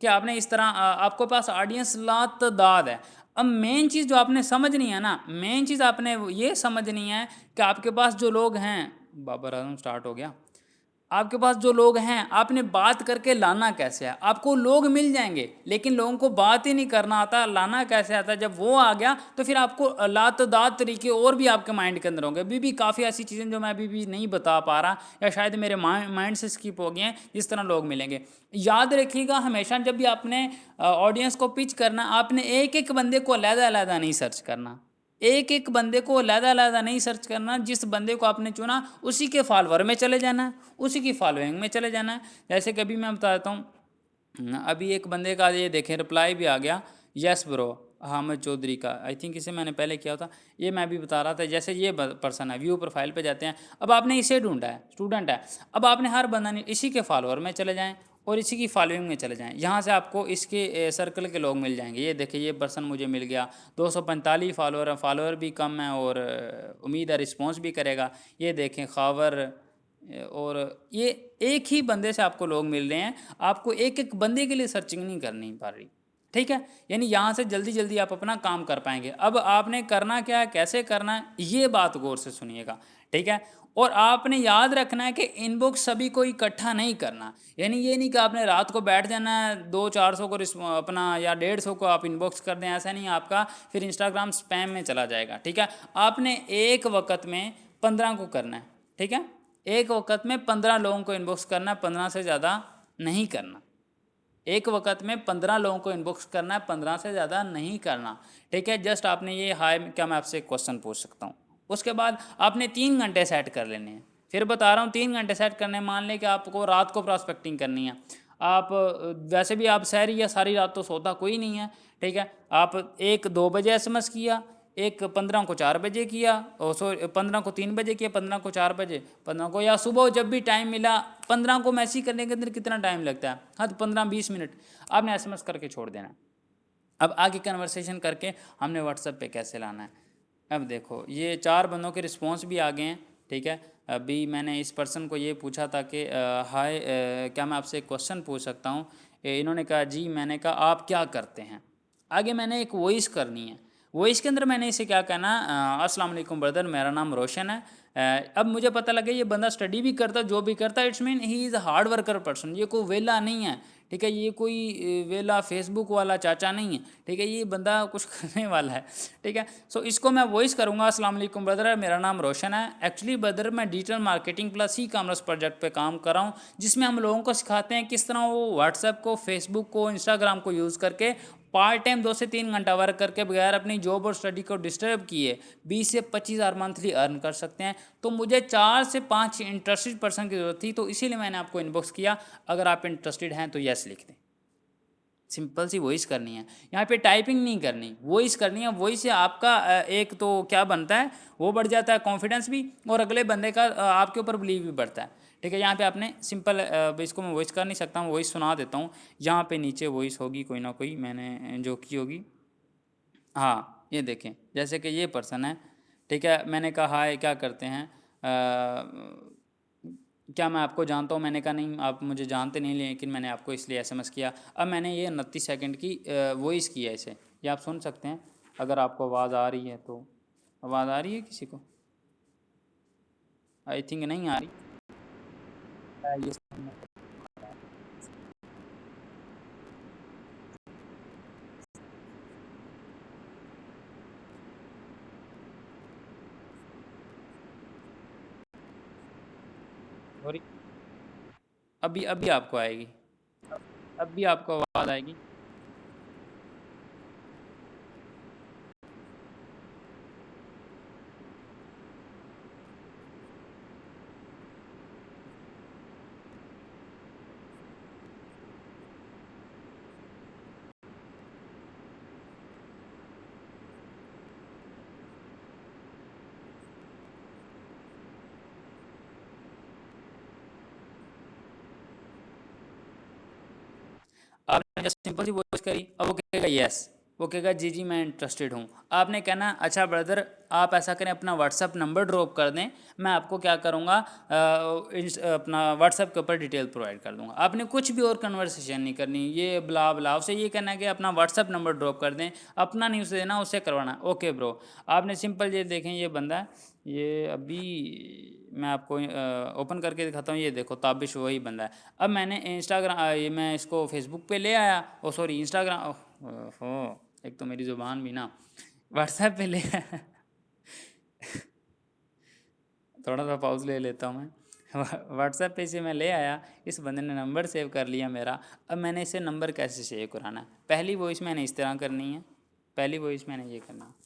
कि आपने इस तरह आपके पास ऑडियंस लातदाद है। अब मेन चीज़ जो आपने समझनी है ना, मेन चीज़ आपने ये समझनी है कि आपके पास जो लोग हैं, बाबर आजम स्टार्ट हो गया, आपके पास जो लोग हैं आपने बात करके लाना कैसे है। आपको लोग मिल जाएंगे, लेकिन लोगों को बात ही नहीं करना आता, लाना कैसे आता है। जब वो आ गया तो फिर आपको लातदाद तरीके और भी आपके माइंड के अंदर होंगे। अभी भी काफ़ी ऐसी चीज़ें जो मैं अभी भी नहीं बता पा रहा, या शायद मेरे माइंड से स्किप हो गए हैं, जिस तरह लोग मिलेंगे। याद रखिएगा हमेशा जब भी आपने ऑडियंस को पिच करना, आपने एक एक बंदे को अलग-अलग नहीं सर्च करना, एक एक बंदे को अलग-अलग नहीं सर्च करना। जिस बंदे को आपने चुना उसी के फॉलोअर में चले जाना है, उसी की फॉलोइंग में चले जाना है। जैसे कभी मैं बताता हूँ, अभी एक बंदे का ये देखें रिप्लाई भी आ गया यस ब्रो, हामिद चौधरी का, आई थिंक इसे मैंने पहले किया था। ये मैं भी बता रहा था, जैसे ये पर्सन है, व्यू प्रोफाइल पे जाते हैं। अब आपने इसे ढूंढा है, स्टूडेंट है। अब आपने हर बंदा नहीं, इसी के फॉलोअर में चले जाएं और इसी की फॉलोइंग में चले जाएं, यहाँ से आपको इसके सर्कल के लोग मिल जाएंगे। ये देखिए, ये पर्सन मुझे मिल गया, 245 फॉलोअर है, फॉलोअर भी कम है और उम्मीद है रिस्पॉन्स भी करेगा। ये देखें खावर, और ये एक ही बंदे से आपको लोग मिल रहे हैं, आपको एक एक बंदे के लिए सर्चिंग नहीं करनी पड़ रही। ठीक है, यानी यहाँ से जल्दी जल्दी आप अपना काम कर पाएंगे। अब आपने करना क्या है, कैसे करना है, ये बात गौर से सुनिएगा। ठीक है, और आपने याद रखना है कि इनबॉक्स सभी को इकट्ठा नहीं करना। यानी ये नहीं कि आपने रात को बैठ जाना है 200-400 को अपना या 150 को आप इनबॉक्स कर दें, ऐसा नहीं, आपका फिर इंस्टाग्राम स्पैम में चला जाएगा। ठीक है, आपने एक वक्त में 15 को करना है। ठीक है, एक वक्त में 15 लोगों को इनबॉक्स करना है, 15 से ज़्यादा नहीं करना। एक वक्त में 15 लोगों को इनबॉक्स करना है, 15 से ज़्यादा नहीं करना। ठीक है, जस्ट आपने ये हाय क्या मैं आपसे एक क्वेश्चन पूछ सकता हूँ, उसके बाद आपने 3 घंटे सेट कर लेने हैं। फिर बता रहा हूँ 3 घंटे सेट करने, मान लें कि आपको रात को प्रॉस्पेक्टिंग करनी है। आप वैसे भी आप शहरी या सारी रात तो सोता कोई नहीं है। ठीक है, आप 1-2 बजे एसएमएस किया, एक 15 को 4 बजे किया, और 15 को 3 बजे किया, 15 को 4 बजे, 15 को या सुबह जब भी टाइम मिला। 15 को मैसेज करने के अंदर कितना टाइम लगता है, हाँ तो 15-20 मिनट आपने एसएमएस करके छोड़ देना है। अब आगे कन्वर्सेशन करके हमने व्हाट्सएप पे कैसे लाना है। अब देखो, ये 4 बंदों के रिस्पॉन्स भी आ गए हैं। ठीक है, अभी मैंने इस पर्सन को ये पूछा था कि हाय क्या मैं आपसे एक क्वेश्चन पूछ सकता हूँ। इन्होंने कहा जी, मैंने कहा आप क्या करते हैं। आगे मैंने एक वॉइस करनी है, वॉइस के अंदर मैंने इसे क्या कहना, अस्सलाम वालेकुम ब्रदर, मेरा नाम रोशन है। अब मुझे पता लगे ये बंदा स्टडी भी करता, जो भी करता, it's mean he is a hard worker person, ये कोई वेला नहीं है। ठीक है, ये कोई वेला फेसबुक वाला चाचा नहीं है। ठीक है, ये बंदा कुछ करने वाला है। ठीक है, सो इसको मैं वॉइस करूँगा, अस्सलाम वालेकुम ब्रदर, मेरा नाम रोशन है। एक्चुअली ब्रदर मैं digital marketing plus e commerce project पे काम कर रहा हूँ, जिसमें हम लोगों को सिखाते हैं किस तरह वो व्हाट्सएप को, फेसबुक को, इंस्टाग्राम को यूज़ करके पार्ट टाइम 2 से 3 घंटा वर्क करके बगैर अपनी जॉब और स्टडी को डिस्टर्ब किए 20 से 25 हज़ार मंथली अर्न कर सकते हैं। तो मुझे 4 से 5 इंटरेस्टेड पर्सन की ज़रूरत थी, तो इसीलिए मैंने आपको इनबॉक्स किया। अगर आप इंटरेस्टेड हैं तो यस लिख दें। सिंपल सी वॉइस करनी है, यहाँ पे टाइपिंग नहीं करनी, वॉइस करनी है। वॉइस से आपका एक तो क्या बनता है, वो बढ़ जाता है कॉन्फिडेंस भी, और अगले बंदे का आपके ऊपर बिलीव भी बढ़ता है। ठीक है, यहाँ पे आपने सिंपल, इसको मैं वॉइस कर नहीं सकता हूँ, वॉइस सुना देता हूँ। यहाँ पे नीचे वॉइस होगी कोई ना कोई, मैंने जो की होगी। हाँ, ये देखें, जैसे कि ये पर्सन है। ठीक है, मैंने कहा हाय क्या करते हैं, क्या मैं आपको जानता हूँ। मैंने कहा नहीं, आप मुझे जानते नहीं, लेकिन मैंने आपको इसलिए एसएमएस किया। अब मैंने ये 29 सेकंड की वॉइस की है इसे, ये आप सुन सकते हैं अगर आपको आवाज़ आ रही है तो। आवाज़ आ रही है किसी को? आई थिंक नहीं आ रही। ये सॉरी, अभी अभी आपको आएगी, अभी आपको आवाज़ आएगी। आपने जस्ट सिंपल सी वॉइस करी, अब वो कहेगा यस, वो कहेगा जी जी मैं इंटरेस्टेड हूँ। आपने कहना अच्छा ब्रदर, आप ऐसा करें अपना व्हाट्सअप नंबर ड्रॉप कर दें, मैं आपको क्या करूँगा, अपना व्हाट्सअप के ऊपर डिटेल प्रोवाइड कर दूँगा। आपने कुछ भी और कन्वर्सेशन नहीं करनी, ये ब्ला ब्ला, उसे ये कहना है कि अपना व्हाट्सअप नंबर ड्रॉप कर दें, अपना नहीं उसे देना, उससे करवाना। ओके ब्रो, आपने सिंपल ये देखें, ये बंदा है, ये अभी मैं आपको ओपन करके दिखाता हूँ। ये देखो, ताबिश वही बंदा है। अब मैंने इंस्टाग्राम, ये मैं इसको फेसबुक पे ले आया, ओ सॉरी इंस्टाग्राम, हो, एक तो मेरी ज़ुबान भी ना, व्हाट्सएप पे ले आया। थोड़ा सा पॉज ले लेता हूँ मैं। व्हाट्सएप पे इसे मैं ले आया, इस बंदे ने नंबर सेव कर लिया मेरा। अब मैंने इसे नंबर कैसे सेव कराना है, पहली वॉइस मैंने इस तरह करनी है, पहली वॉइस मैंने ये करना है।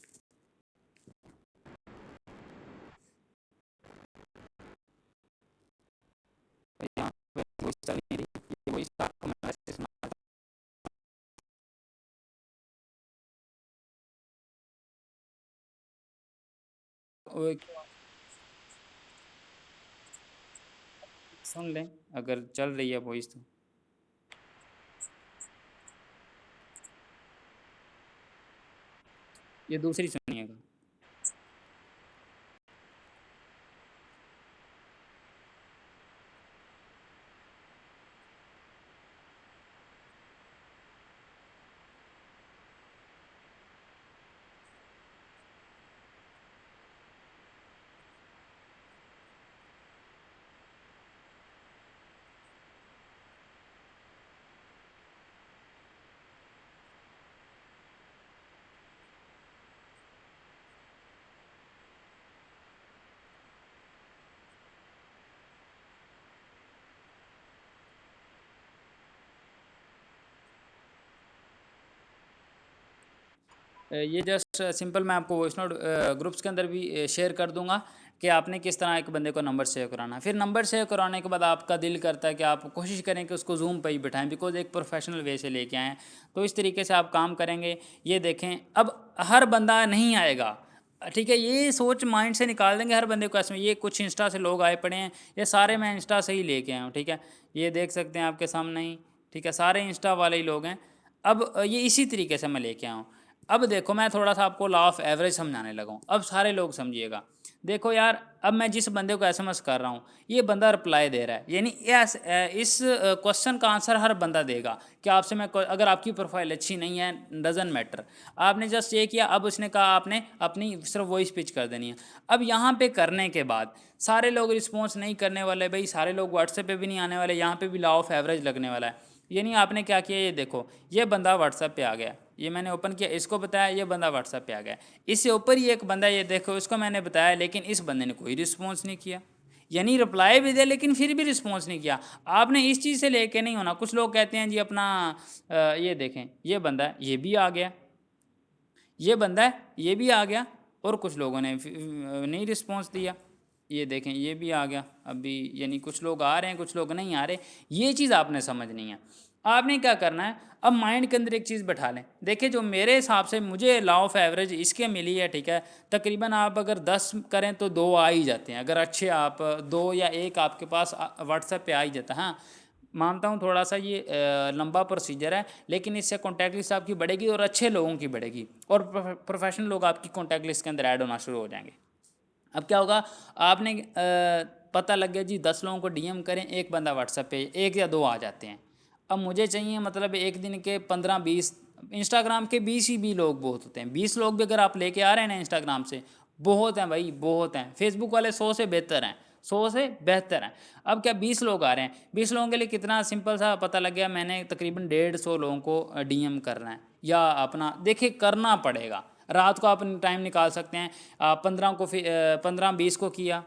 यहाँ पे वॉइस चल नहीं रही, ये वॉइस आपको मैं वो सुन लें अगर चल रही है वॉइस तो। ये दूसरी सुनिएगा। ये जस्ट सिंपल मैं आपको वॉइस नोट ग्रुप्स के अंदर भी शेयर कर दूंगा कि आपने किस तरह एक बंदे को नंबर सेव कराना है। फिर नंबर सेव कराने के बाद आपका दिल करता है कि आप कोशिश करें कि उसको जूम पे ही बिठाएं, बिकॉज एक प्रोफेशनल वे से लेके आएँ। तो इस तरीके से आप काम करेंगे। ये देखें, अब हर बंदा नहीं आएगा, ठीक है, ये सोच माइंड से निकाल देंगे हर बंदे को। ऐसे ये कुछ इंस्टा से लोग आए पड़े हैं, ये सारे मैं इंस्टा से ही लेके आया हूँ, ठीक है, ये देख सकते हैं आपके सामने ही, ठीक है, सारे इंस्टा वाले ही लोग हैं। अब ये इसी तरीके से मैं लेके आया हूँ। अब देखो मैं थोड़ा सा आपको लॉ ऑफ एवरेज समझाने लगा हूँ, अब सारे लोग समझिएगा। देखो यार, अब मैं जिस बंदे को एसएमएस कर रहा हूँ, ये बंदा रिप्लाई दे रहा है, यानी इस क्वेश्चन का आंसर हर बंदा देगा कि आपसे मैं अगर आपकी प्रोफाइल अच्छी नहीं है, डजन मैटर, आपने जस्ट ये किया, अब उसने कहा आपने अपनी सिर्फ वॉइस पिच कर देनी है। अब यहाँ पे करने के बाद सारे लोग रिस्पॉन्स नहीं करने वाले भाई, सारे लोग व्हाट्सएप पे भी नहीं आने वाले, यहाँ पे भी लॉ ऑफ एवरेज लगने वाला है। यानी आपने क्या किया, ये देखो, ये बंदा व्हाट्सएप पे आ गया, ये मैंने ओपन किया, इसको बताया, ये बंदा व्हाट्सएप पे आ गया, इससे ऊपर ही एक बंदा, ये देखो, इसको मैंने बताया, लेकिन इस बंदे ने कोई रिस्पॉन्स नहीं किया, यानी रिप्लाई भी दिया लेकिन फिर भी रिस्पॉन्स नहीं किया। आपने इस चीज़ से लेके नहीं होना। कुछ लोग कहते हैं जी अपना ये देखें, ये बंदा है, ये भी आ गया, ये बंदा है, ये भी आ गया, और कुछ लोगों ने नहीं रिस्पॉन्स दिया, ये देखें, ये भी आ गया अभी, यानी कुछ लोग आ रहे हैं, कुछ लोग नहीं आ रहे। ये चीज़ आपने समझनी है। आपने क्या करना है, अब माइंड के अंदर एक चीज़ बैठा लें। देखिए, जो मेरे हिसाब से मुझे लॉ ऑफ एवरेज इसके मिली है, ठीक है, तकरीबन आप अगर 10 करें तो 2 आ ही जाते हैं, अगर अच्छे आप 2 या 1 आपके पास व्हाट्सएप पे आ ही जाता है। हाँ, मानता हूँ थोड़ा सा ये लंबा प्रोसीजर है, लेकिन इससे कॉन्टैक्ट लिस्ट आपकी बढ़ेगी और अच्छे लोगों की बढ़ेगी, और प्रोफेशनल लोग आपकी कॉन्टैक्ट लिस्ट के अंदर ऐड होना शुरू हो जाएंगे। अब क्या होगा, आपने पता लग गया जी 10 लोगों को डीएम करें, एक बंदा व्हाट्सएप पे, 1 या 2 आ जाते हैं। अब मुझे चाहिए मतलब एक दिन के 15-20, इंस्टाग्राम के 20 ही भी लोग बहुत होते हैं, 20 लोग भी अगर आप लेके आ रहे हैं ना इंस्टाग्राम से, बहुत हैं भाई, बहुत हैं। फेसबुक वाले 100 से बेहतर हैं, 100 से बेहतर हैं। अब क्या 20 लोग आ रहे हैं, 20 लोगों के लिए कितना सिंपल सा पता लग गया, मैंने तकरीबन 150 लोगों को डीएम करना है, या अपना देखिए करना पड़ेगा। रात को आप टाइम निकाल सकते हैं, 15 को, फिर 15-20 को किया,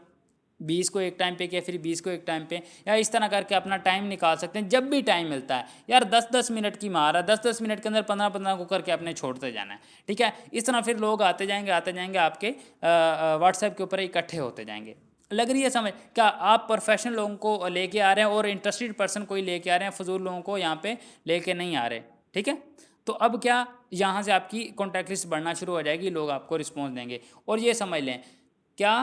20 को एक टाइम पे किया, फिर 20 को एक टाइम पे, या इस तरह करके अपना टाइम निकाल सकते हैं जब भी टाइम मिलता है। यार 10-10 मिनट की मार है, 10-10 मिनट के अंदर 15-15 को करके अपने छोड़ते जाना है, ठीक है। इस तरह फिर लोग आते जाएंगे आपके व्हाट्सएप के ऊपर इकट्ठे होते जाएंगे। लग रही है समझ? क्या आप प्रोफेशनल लोगों को लेके आ रहे हैं और इंटरेस्टेड पर्सन कोई लेके आ रहे हैं, फजूल लोगों को यहाँ पे लेके नहीं आ रहे, ठीक है। तो अब क्या, यहाँ से आपकी कॉन्टैक्ट लिस्ट बढ़ना शुरू हो जाएगी, लोग आपको रिस्पॉन्स देंगे। और ये समझ लें, क्या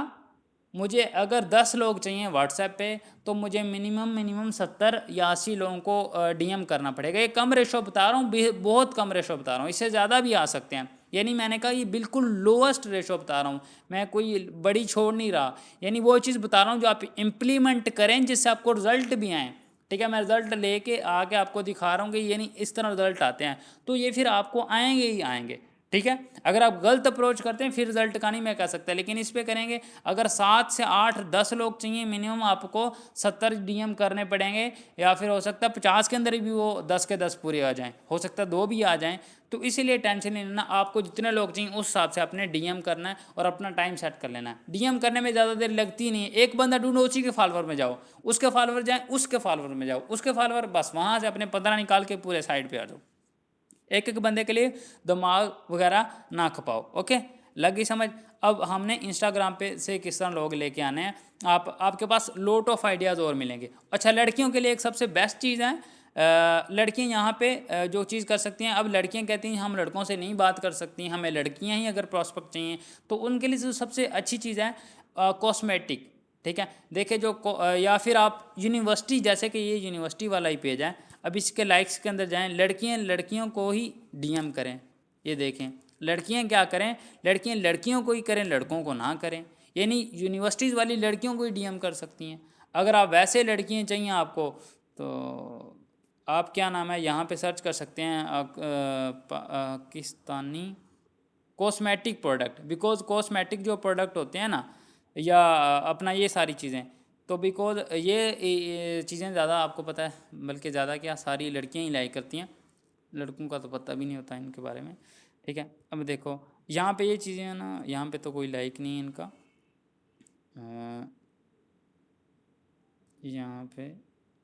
मुझे अगर 10 लोग चाहिए व्हाट्सएप पे, तो मुझे मिनिमम 70 या 80 लोगों को डीएम करना पड़ेगा। ये कम रेशो बता रहा हूँ, बहुत कम रेशो बता रहा हूँ, इससे ज़्यादा भी आ सकते हैं। यानी मैंने कहा ये बिल्कुल लोएस्ट रेशो बता रहा हूँ, मैं कोई बड़ी छोड़ नहीं रहा। यानी वो चीज़ बता रहा हूँ जो आप इम्प्लीमेंट करें जिससे आपको रिजल्ट भी आएँ, ठीक है। मैं रिजल्ट लेके आके आपको दिखा रहा हूँ कि यानी इस तरह रिजल्ट आते हैं, तो ये फिर आपको आएंगे ही आएंगे, ठीक है। अगर आप गलत अप्रोच करते हैं फिर रिजल्ट का नहीं मैं कह सकता, लेकिन इस पे करेंगे, अगर 7 से 8-10 लोग चाहिए मिनिमम, आपको 70 डीएम करने पड़ेंगे, या फिर हो सकता है 50 के अंदर भी वो 10 के 10 पूरे आ जाएं, हो सकता है 2 भी आ जाएं। तो इसीलिए टेंशन नहीं लेना, आपको जितने लोग चाहिए उस हिसाब से आपने डीएम करना है और अपना टाइम सेट कर लेना है। डीएम करने में ज़्यादा देर लगती नहीं है, एक बंदा ढूंढो, उसी के फॉलोअर में जाओ, उसके फॉलोअर जाएँ, उसके फॉलोअर में जाओ, उसके फॉलोअर, बस वहाँ से अपने 15 निकाल के पूरे साइड पर आ जाओ। एक एक बंदे के लिए दिमाग वगैरह ना खपाओ, ओके, लगी समझ। अब हमने इंस्टाग्राम पे से किस तरह लोग लेके आने हैं, आपके पास लोट ऑफ आइडियाज़ और मिलेंगे। अच्छा, लड़कियों के लिए एक सबसे बेस्ट चीज़ है, लड़कियां यहाँ पे जो चीज़ कर सकती हैं, अब लड़कियां कहती हैं हम लड़कों से नहीं बात कर सकती, हमें लड़कियां ही अगर प्रॉस्पेक्ट चाहिए, तो उनके लिए जो सबसे अच्छी चीज़ है कॉस्मेटिक। ठीक है, देखिए जो या फिर आप यूनिवर्सिटी, जैसे कि ये यूनिवर्सिटी वाला ही पेज है, अब इसके लाइक्स के अंदर जाएं, लड़कियां लड़कियों को ही डीएम करें। ये देखें, लड़कियां क्या करें, लड़कियां लड़कियों को ही करें, लड़कों को ना करें। यानी यूनिवर्सिटीज़ वाली लड़कियों को ही डीएम कर सकती हैं। अगर आप वैसे लड़कियां चाहिए आपको, तो आप क्या नाम है यहाँ पे सर्च कर सकते हैं Pakistani cosmetic product, because cosmetic जो प्रोडक्ट होते हैं ना, या अपना ये सारी चीज़ें, तो बिकॉज ये चीज़ें ज़्यादा आपको पता है, बल्कि ज़्यादा क्या सारी लड़कियां ही लाइक करती हैं, लड़कों का तो पता भी नहीं होता इनके बारे में। ठीक है, अब देखो यहाँ पे ये चीज़ें हैं ना, यहाँ पे तो कोई लाइक नहीं है इनका, यहाँ पे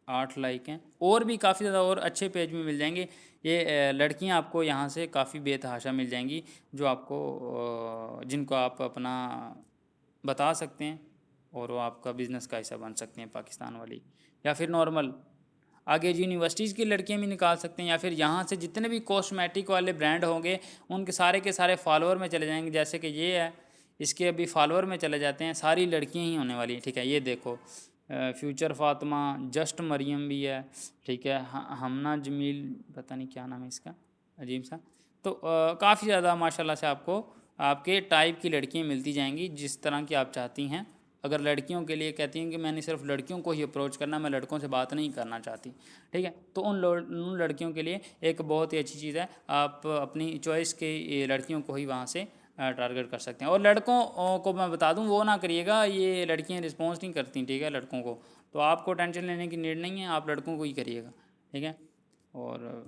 8 लाइक हैं, और भी काफ़ी ज़्यादा और अच्छे पेज में मिल जाएंगे। ये लड़कियां आपको यहाँ से काफ़ी बेतहाशा मिल जाएंगी, जो आपको जिनको आप अपना बता सकते हैं, और वो आपका बिज़नेस का हिस्सा बन सकते हैं, पाकिस्तान वाली। या फिर नॉर्मल आगे यूनिवर्सिटीज़ की लड़कियां भी निकाल सकते हैं, या फिर यहाँ से जितने भी कॉस्मेटिक वाले ब्रांड होंगे उनके सारे के सारे फॉलोअर में चले जाएंगे। जैसे कि ये है, इसके अभी फॉलोअर में चले जाते हैं, सारी लड़कियां ही होने वाली हैं। ठीक है, ये देखो फ्यूचर फातिमा, जस्ट मरियम भी है। ठीक है, हमना जमील, पता नहीं क्या नाम है इसका, अजीब सा। तो काफ़ी ज़्यादा माशाल्लाह से आपको आपके टाइप की लड़कियां मिलती जाएंगी, जिस तरह की आप चाहती हैं। अगर लड़कियों के लिए कहती हैं कि मैंने सिर्फ लड़कियों को ही अप्रोच करना, मैं लड़कों से बात नहीं करना चाहती, ठीक है, तो उन लड़कियों के लिए एक बहुत ही अच्छी चीज़ है, आप अपनी चॉइस की लड़कियों को ही वहाँ से टारगेट कर सकते हैं। और लड़कों को मैं बता दूं, वो ना करिएगा, ये लड़कियां रिस्पॉन्स नहीं करती, ठीक है, लड़कों को, तो आपको टेंशन लेने की नीड नहीं है, आप लड़कों को ही करिएगा। ठीक है, और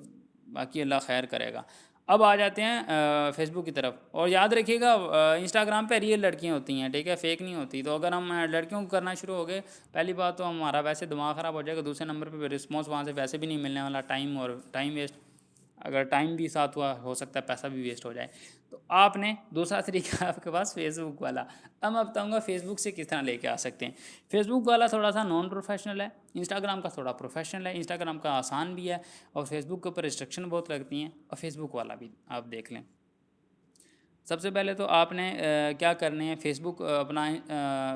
बाकी अल्लाह खैर करेगा। अब आ जाते हैं फेसबुक की तरफ, और याद रखिएगा इंस्टाग्राम पे रियल लड़कियां होती हैं, ठीक है, फेक नहीं होती। तो अगर हम लड़कियों को करना शुरू हो गए, पहली बात तो हमारा वैसे दिमाग ख़राब हो जाएगा, दूसरे नंबर पे रिस्पॉन्स वहाँ से वैसे भी नहीं मिलने वाला, टाइम और टाइम वेस्ट, अगर टाइम भी साथ हुआ हो सकता है पैसा भी वेस्ट हो जाए। तो आपने दूसरा तरीका आपके पास फेसबुक वाला। अब मैं बताऊंगा फेसबुक से किस तरह लेके आ सकते हैं। फेसबुक वाला थोड़ा सा नॉन प्रोफेशनल है, इंस्टाग्राम का थोड़ा प्रोफेशनल है, इंस्टाग्राम का आसान भी है, और फेसबुक के ऊपर रिस्ट्रिक्शन बहुत लगती हैं, और फेसबुक वाला भी आप देख लें। सबसे पहले तो आपने क्या करने हैं, फेसबुक अपना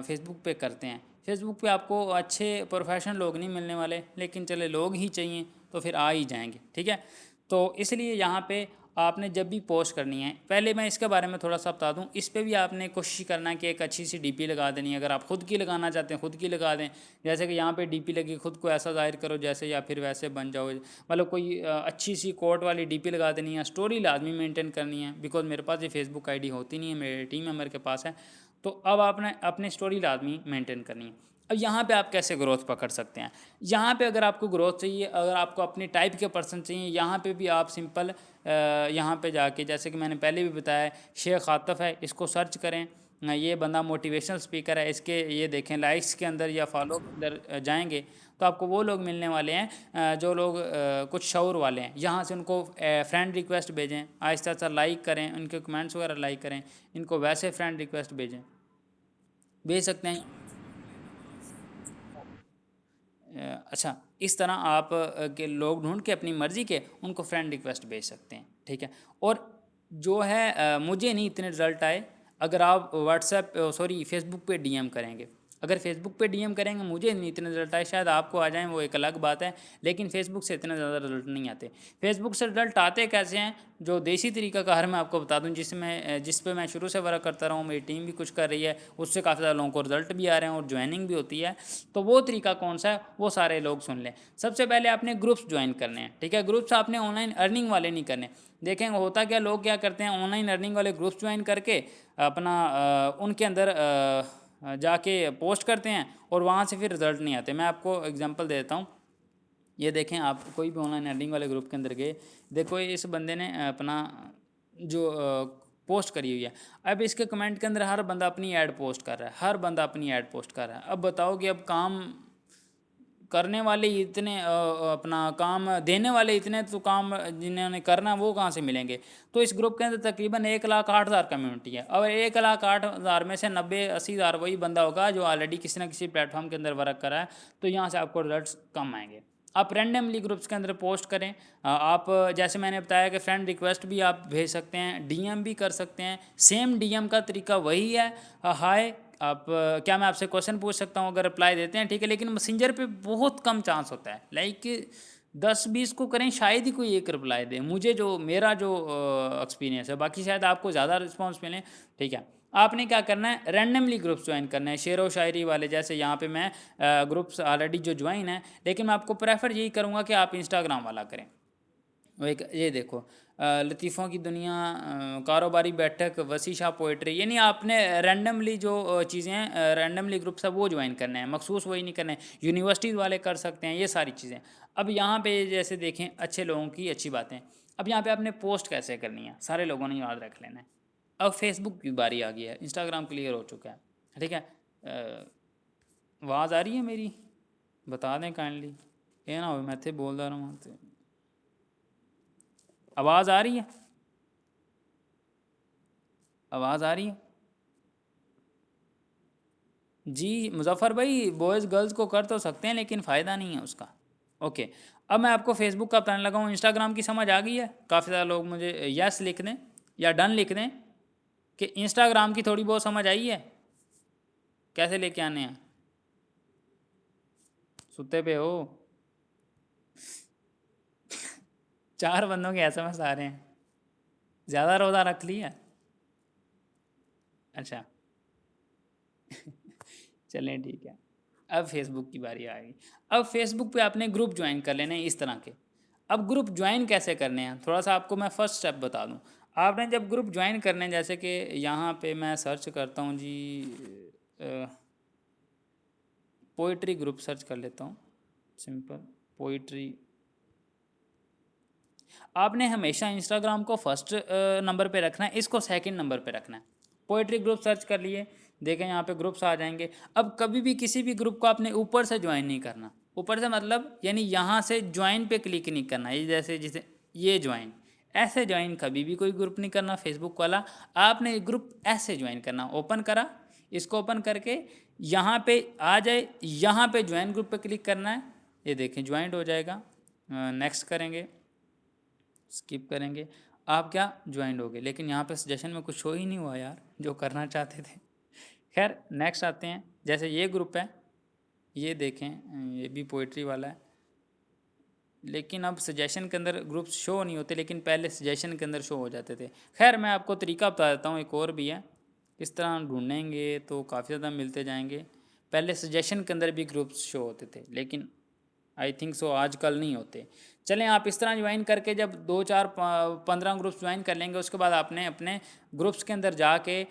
फेसबुक पे करते हैं। फेसबुक पे आपको अच्छे प्रोफेशनल लोग नहीं मिलने वाले, लेकिन चले लोग ही चाहिए तो फिर आ ही जाएंगे। ठीक है, तो इसलिए यहाँ पे आपने जब भी पोस्ट करनी है, पहले मैं इसके बारे में थोड़ा सा बता दूं, इस पे भी आपने कोशिश करना है कि एक अच्छी सी डीपी लगा देनी है। अगर आप खुद की लगाना चाहते हैं खुद की लगा दें, जैसे कि यहाँ पे डीपी लगी, खुद को ऐसा जाहिर करो जैसे, या फिर वैसे बन जाओ, मतलब कोई अच्छी सी कोट वाली डीपी लगा देनी है। स्टोरी लाजमी मेंटेन करनी है, बिकॉज मेरे पास ये फेसबुक आईडी होती नहीं है, मेरे टीम मेंबर के पास है। तो अब आपने अपनी स्टोरी लाजमी मेंटेन करनी है। अब यहाँ पे आप कैसे ग्रोथ पकड़ सकते हैं, यहाँ पे अगर आपको ग्रोथ चाहिए, अगर आपको अपनी टाइप के पर्सन चाहिए, यहाँ पे भी आप सिंपल यहाँ पे जाके, जैसे कि मैंने पहले भी बताया, शेख आतफ़ है, इसको सर्च करें। ये बंदा मोटिवेशनल स्पीकर है, इसके ये देखें लाइक्स के अंदर या फॉलो के अंदर जाएंगे तो आपको वो लोग मिलने वाले हैं जो लोग कुछ शऊर वाले हैं। यहाँ से उनको फ्रेंड रिक्वेस्ट भेजें, आहिस्ता आहिस्ता लाइक करें, उनके कमेंट्स वगैरह लाइक करें, इनको वैसे फ्रेंड रिक्वेस्ट भेज सकते हैं। अच्छा, इस तरह आप के लोग ढूंढ के अपनी मर्ज़ी के उनको फ्रेंड रिक्वेस्ट भेज सकते हैं। ठीक है, और जो है मुझे नहीं इतने रिज़ल्ट आए, अगर आप व्हाट्सएप सॉरी फेसबुक पे डीएम करेंगे, अगर फेसबुक पे डीएम करेंगे मुझे नहीं इतने रिजल्ट आए, शायद आपको आ जाएं, वो एक अलग बात है, लेकिन फेसबुक से इतने ज़्यादा रिजल्ट नहीं आते। फेसबुक से रिजल्ट आते कैसे हैं, जो देसी तरीका का हर मैं आपको बता दूं, जिस पे मैं शुरू से वर्क करता रहा हूँ, मेरी टीम भी कुछ कर रही है, उससे काफ़ी ज़्यादा लोगों को रिजल्ट भी आ रहे हैं और ज्वाइनिंग भी होती है। तो वो तरीका कौन सा है, वो सारे लोग सुन लें। सबसे पहले आपने ग्रुप्स ज्वाइन करने हैं। ठीक है, ग्रुप्स आपने ऑनलाइन अर्निंग वाले नहीं करने। देखें होता क्या, लोग क्या करते हैं, ऑनलाइन अर्निंग वाले ग्रुप्स ज्वाइन करके अपना उनके अंदर जाके पोस्ट करते हैं और वहाँ से फिर रिज़ल्ट नहीं आते। मैं आपको एग्जांपल दे देता हूँ, ये देखें, आप कोई भी ऑनलाइन अर्निंग वाले ग्रुप के अंदर गए, देखो इस बंदे ने अपना जो पोस्ट करी हुई है, अब इसके कमेंट के अंदर हर बंदा अपनी ऐड पोस्ट कर रहा है, हर बंदा अपनी ऐड पोस्ट कर रहा है। अब बताओ कि अब काम करने वाले इतने अपना काम देने वाले इतने, तो काम जिन्होंने करना वो कहाँ से मिलेंगे। तो इस ग्रुप के अंदर तकरीबन 1,08,000 कम्युनिटी है, और 1,08,000 में से 90-80,000 वही बंदा होगा जो ऑलरेडी किसी ना किसी प्लेटफॉर्म के अंदर वर्क कर रहा है, तो यहाँ से आपको रिजल्ट्स कम आएंगे। आप रैंडमली ग्रुप्स के अंदर पोस्ट करें। आप जैसे मैंने बताया कि फ्रेंड रिक्वेस्ट भी आप भेज सकते हैं, डीएम भी कर सकते हैं। सेम डीएम का तरीका वही है, हाय आप क्या मैं आपसे क्वेश्चन पूछ सकता हूँ, अगर रिप्लाई देते हैं ठीक है, लेकिन मैसेंजर पे बहुत कम चांस होता है। लाइक 10-20 को करें शायद ही कोई एक रिप्लाई दे, मुझे जो मेरा जो एक्सपीरियंस है, बाकी शायद आपको ज़्यादा रिस्पॉन्स मिले। ठीक है, आपने क्या करना है, रैंडमली ग्रुप्स ज्वाइन करना है, शेर व शायरी वाले। जैसे यहाँ पे मैं ग्रुप्स ऑलरेडी जो ज्वाइन है, लेकिन मैं आपको प्रेफर यही करूँगा कि आप इंस्टाग्राम वाला करें। वो एक ये देखो, लतीफ़ों की दुनिया, कारोबारी बैठक, वसीशा पोइट्री, यानी आपने रैंडमली जो चीज़ें हैं, रैंडमली ग्रुप्स है वो ज्वाइन करने हैं, मखसूस वही नहीं करने हैं। यूनिवर्सिटीज़ वाले कर सकते हैं ये सारी चीज़ें। अब यहाँ पे जैसे देखें अच्छे लोगों की अच्छी बातें। अब यहाँ पे आपने पोस्ट कैसे करनी है, सारे लोगों ने याद रख लेना है। अब फेसबुक की बारी आ गई है, इंस्टाग्राम क्लियर हो चुका है। ठीक है, आवाज़ आ रही है मेरी, बता दें काइंडली, ये ना हो मैं थे बोल रहा हूँ तो। आवाज़ आ रही है, आवाज़ आ रही है जी। मुजफ़्फ़र भाई, बॉयज़ गर्ल्स को कर तो सकते हैं लेकिन फ़ायदा नहीं है उसका। ओके, अब मैं आपको फेसबुक का प्लान लगाऊँ। इंस्टाग्राम की समझ आ गई है? काफ़ी ज़्यादा लोग मुझे यस लिख दें या डन लिख दें कि इंस्टाग्राम की थोड़ी बहुत समझ आई है, कैसे लेके आने हैं। सुते पे हो? 4 बंदों के एसएमएस आ रहे हैं, ज़्यादा रोज़ा रख लिया? अच्छा चलें ठीक है। अब फेसबुक की बारी आ गई। अब फेसबुक पे आपने ग्रुप ज्वाइन कर लेने इस तरह के। अब ग्रुप ज्वाइन कैसे करने हैं, थोड़ा सा आपको मैं फर्स्ट स्टेप बता दूं। आपने जब ग्रुप ज्वाइन करने हैं, जैसे कि यहाँ पे मैं सर्च करता हूँ जी, पोइट्री ग्रुप सर्च कर लेता हूँ, सिंपल पोइट्री। आपने हमेशा इंस्टाग्राम को फर्स्ट नंबर पे रखना है, इसको सेकंड नंबर पे रखना है। पोइट्री ग्रुप सर्च कर लिए, देखें यहाँ पे ग्रुप्स आ जाएंगे। अब कभी भी किसी भी ग्रुप को आपने ऊपर से ज्वाइन नहीं करना। ऊपर से मतलब यानी यहाँ से ज्वाइन पे क्लिक नहीं करना, ये जैसे जिसे ये ज्वाइन, ऐसे ज्वाइन कभी भी कोई ग्रुप नहीं करना फेसबुक वाला। आपने ग्रुप ऐसे ज्वाइन करना, ओपन करा, इसको ओपन करके यहाँ पे आ जाए, यहाँ पे ज्वाइन ग्रुप पे क्लिक करना है। ये देखें ज्वाइंट हो जाएगा। नेक्स्ट करेंगे, स्किप करेंगे, आप क्या ज्वाइन हो गए। लेकिन यहाँ पे सजेशन में कुछ शो ही नहीं हुआ यार जो करना चाहते थे। खैर नेक्स्ट आते हैं, जैसे ये ग्रुप है, ये देखें ये भी पोइट्री वाला है, लेकिन अब सजेशन के अंदर ग्रुप्स शो नहीं होते, लेकिन पहले सजेशन के अंदर शो हो जाते थे। खैर मैं आपको तरीका बता देता हूँ, एक और भी है, इस तरह ढूंढेंगे तो काफ़ी ज़्यादा मिलते जाएंगे। पहले सजेशन के अंदर भी ग्रुप्स शो होते थे, लेकिन आई थिंक सो आजकल नहीं होते। चलें आप इस तरह ज्वाइन करके जब 2-4-15 ग्रुप्स ज्वाइन कर लेंगे, उसके बाद आपने अपने ग्रुप्स के अंदर जाके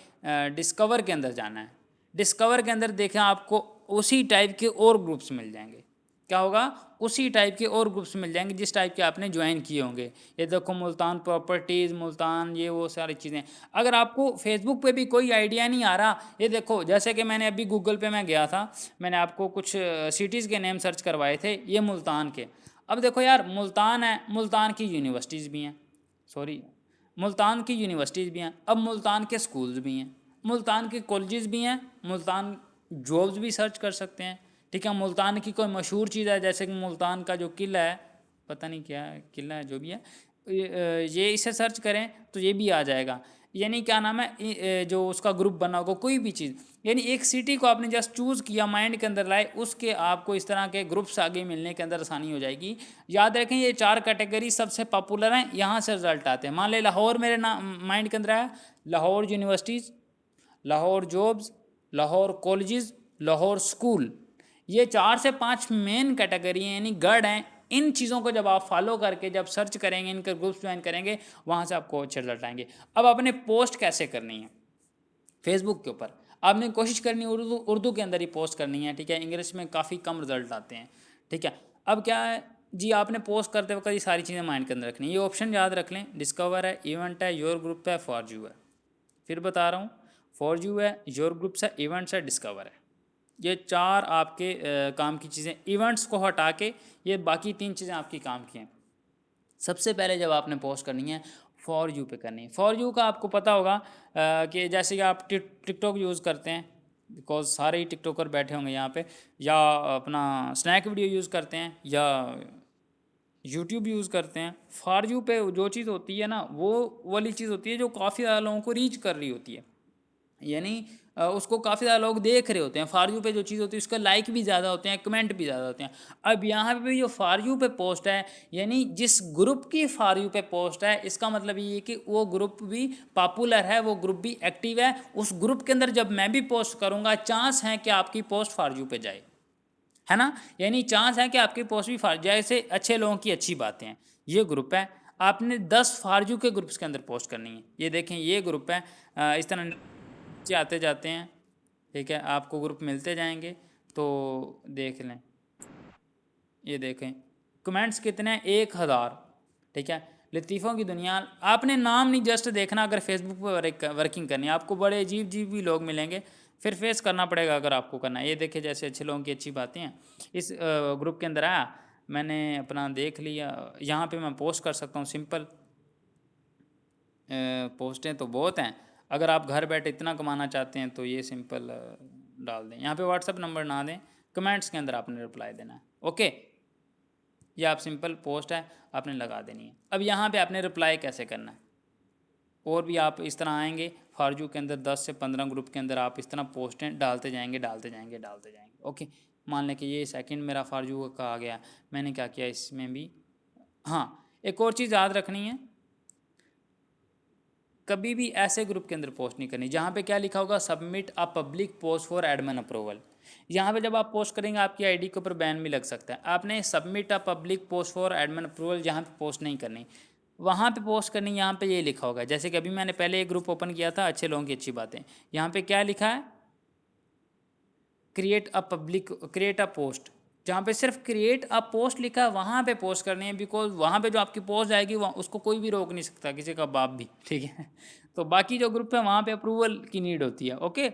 डिस्कवर के अंदर जाना है। डिस्कवर के अंदर देखें आपको उसी टाइप के और ग्रुप्स मिल जाएंगे। क्या होगा, उसी टाइप के और ग्रुप्स मिल जाएंगे जिस टाइप के आपने ज्वाइन किए होंगे। ये देखो मुल्तान प्रॉपर्टीज़, मुल्तान, ये वो सारी चीज़ें। अगर आपको फेसबुक पे भी कोई आइडिया नहीं आ रहा, ये देखो जैसे कि मैंने अभी गूगल पे मैं गया था, मैंने आपको कुछ सिटीज़ के नेम सर्च करवाए थे, ये मुल्तान के। अब देखो यार मुल्तान है, मुल्तान की यूनिवर्सिटीज़ भी हैं, सॉरी मुल्तान की यूनिवर्सिटीज़ भी हैं, अब मुल्तान के स्कूल्स भी हैं, मुल्तान के कॉलेजेस भी हैं, मुल्तान जॉब्स भी सर्च कर सकते हैं। ठीक है, मुल्तान की कोई मशहूर चीज़ है, जैसे कि मुल्तान का जो किला है, पता नहीं क्या है, किला है जो भी है, ये इसे सर्च करें तो ये भी आ जाएगा। यानी क्या नाम है, जो उसका ग्रुप बना होगा कोई भी चीज़, यानी एक सिटी को आपने जस्ट चूज़ किया, माइंड के अंदर लाए, उसके आपको इस तरह के ग्रुप्स आगे मिलने के अंदर आसानी हो जाएगी। याद रखें ये 4 कैटेगरी सबसे पॉपुलर हैं, यहाँ से रिजल्ट आते हैं। मान ले लाहौर मेरे नाम माइंड के अंदर आया, Lahore universities, Lahore jobs, Lahore colleges, Lahore school, ये 4 से 5 मेन कैटेगरी हैं, यानी गढ़ हैं। इन चीज़ों को जब आप फॉलो करके जब सर्च करेंगे, इनके ग्रुप्स ज्वाइन करेंगे, वहाँ से आपको अच्छे रिजल्ट आएंगे। अब आपने पोस्ट कैसे करनी है फेसबुक के ऊपर, आपने कोशिश करनी है उर्दू उर्दू के अंदर ही पोस्ट करनी है। ठीक है, इंग्लिश में काफ़ी कम रिजल्ट आते हैं। ठीक है, अब क्या है जी, आपने पोस्ट करते वक्त ये सारी चीज़ें माइंड के अंदर रखनी है। ये ऑप्शन याद रख लें, डिस्कवर है, इवेंट है, योर ग्रुप है, फॉर यू है। फिर बता रहा हूँ, फॉर यू है, योर ग्रुप्स है, इवेंट्स है, डिस्कवर है। ये 4 आपके काम की चीज़ें, इवेंट्स को हटा के ये बाकी 3 चीज़ें आपकी काम की हैं। सबसे पहले जब आपने पोस्ट करनी है, फॉर यू पे करनी है। फॉर यू का आपको पता होगा कि जैसे कि आप टिकटॉक यूज़ करते हैं, बिकॉज सारे ही टिकटॉकर बैठे होंगे यहाँ पे, या अपना स्नैक वीडियो यूज़ करते हैं या यूट्यूब यूज़ करते हैं। फॉर यू पे जो चीज़ होती है ना, वो वाली चीज़ होती है जो काफ़ी ज़्यादा लोगों को रीच कर रही होती है, यानी उसको काफ़ी ज़्यादा लोग देख रहे होते हैं। फॉर यू पे जो चीज़ होती है उसका लाइक भी ज़्यादा होते हैं, कमेंट भी ज़्यादा होते हैं। अब यहाँ पे भी जो फॉर यू पे पोस्ट है, यानी जिस ग्रुप की फॉर यू पे पोस्ट है, इसका मतलब ये है कि वो ग्रुप भी पॉपुलर है, वो ग्रुप भी एक्टिव है। उस ग्रुप के अंदर जब मैं भी पोस्ट करूँगा, चांस है कि आपकी पोस्ट फॉर यू पे जाए, है ना। यानी चांस है कि आपकी पोस्ट भी जैसे अच्छे लोगों की अच्छी बातें हैं। ये ग्रुप है, आपने 10 फारजू के ग्रुप्स के अंदर पोस्ट करनी है। ये देखें, ये ग्रुप है, इस तरह नीचे आते जाते हैं, ठीक है, आपको ग्रुप मिलते जाएंगे, तो देख लें। ये देखें कमेंट्स कितने हैं, 1000, ठीक है। लतीफ़ों की दुनिया, आपने नाम नहीं जस्ट देखना। अगर फेसबुक पर वर्किंग करनी है, आपको बड़े अजीब अजीब भी लोग मिलेंगे, फिर फेस करना पड़ेगा अगर आपको करना है। ये देखे जैसे अच्छे लोगों की अच्छी बातें हैं। इस ग्रुप के अंदर आया, मैंने अपना देख लिया, यहाँ पे मैं पोस्ट कर सकता हूँ सिंपल। पोस्टें तो बहुत हैं, अगर आप घर बैठे इतना कमाना चाहते हैं तो ये सिंपल डाल दें। यहाँ पे व्हाट्सअप नंबर ना दें, कमेंट्स के अंदर आपने रिप्लाई देना है, ओके। ये आप सिंपल पोस्ट है, आपने लगा देनी है। अब यहाँ पे आपने रिप्लाई कैसे करना है, और भी आप इस तरह आएंगे फारजू के अंदर 10 से 15 ग्रुप के अंदर आप इस तरह पोस्टें डालते जाएंगे डालते जाएंगे डालते जाएंगे, ओके। मान लें कि ये सेकंड मेरा फारजू का आ गया, मैंने क्या किया इसमें भी। हाँ, एक और चीज़ याद रखनी है, कभी भी ऐसे ग्रुप के अंदर पोस्ट नहीं करनी जहाँ पे क्या लिखा होगा, submit a public post for admin approval. यहाँ पे जब आप पोस्ट करेंगे आपकी आईडी के ऊपर बैन भी लग सकता है। आपने submit a public post for admin approval यहाँ पे पोस्ट नहीं करनी, वहाँ पे पोस्ट करनी। यहाँ पे ये लिखा होगा, जैसे कि अभी मैंने पहले एक ग्रुप ओपन किया था अच्छे लोगों की अच्छी बातें, यहाँ पे क्या लिखा है, क्रिएट अ पोस्ट, जहाँ पे सिर्फ क्रिएट अ पोस्ट लिखा है वहाँ पे पोस्ट करनी है। बिकॉज वहाँ पे जो आपकी पोस्ट आएगी वहाँ उसको कोई भी रोक नहीं सकता, किसी का बाप भी, ठीक है। तो बाकी जो ग्रुप है वहाँ पे अप्रूवल की नीड होती है, ओके।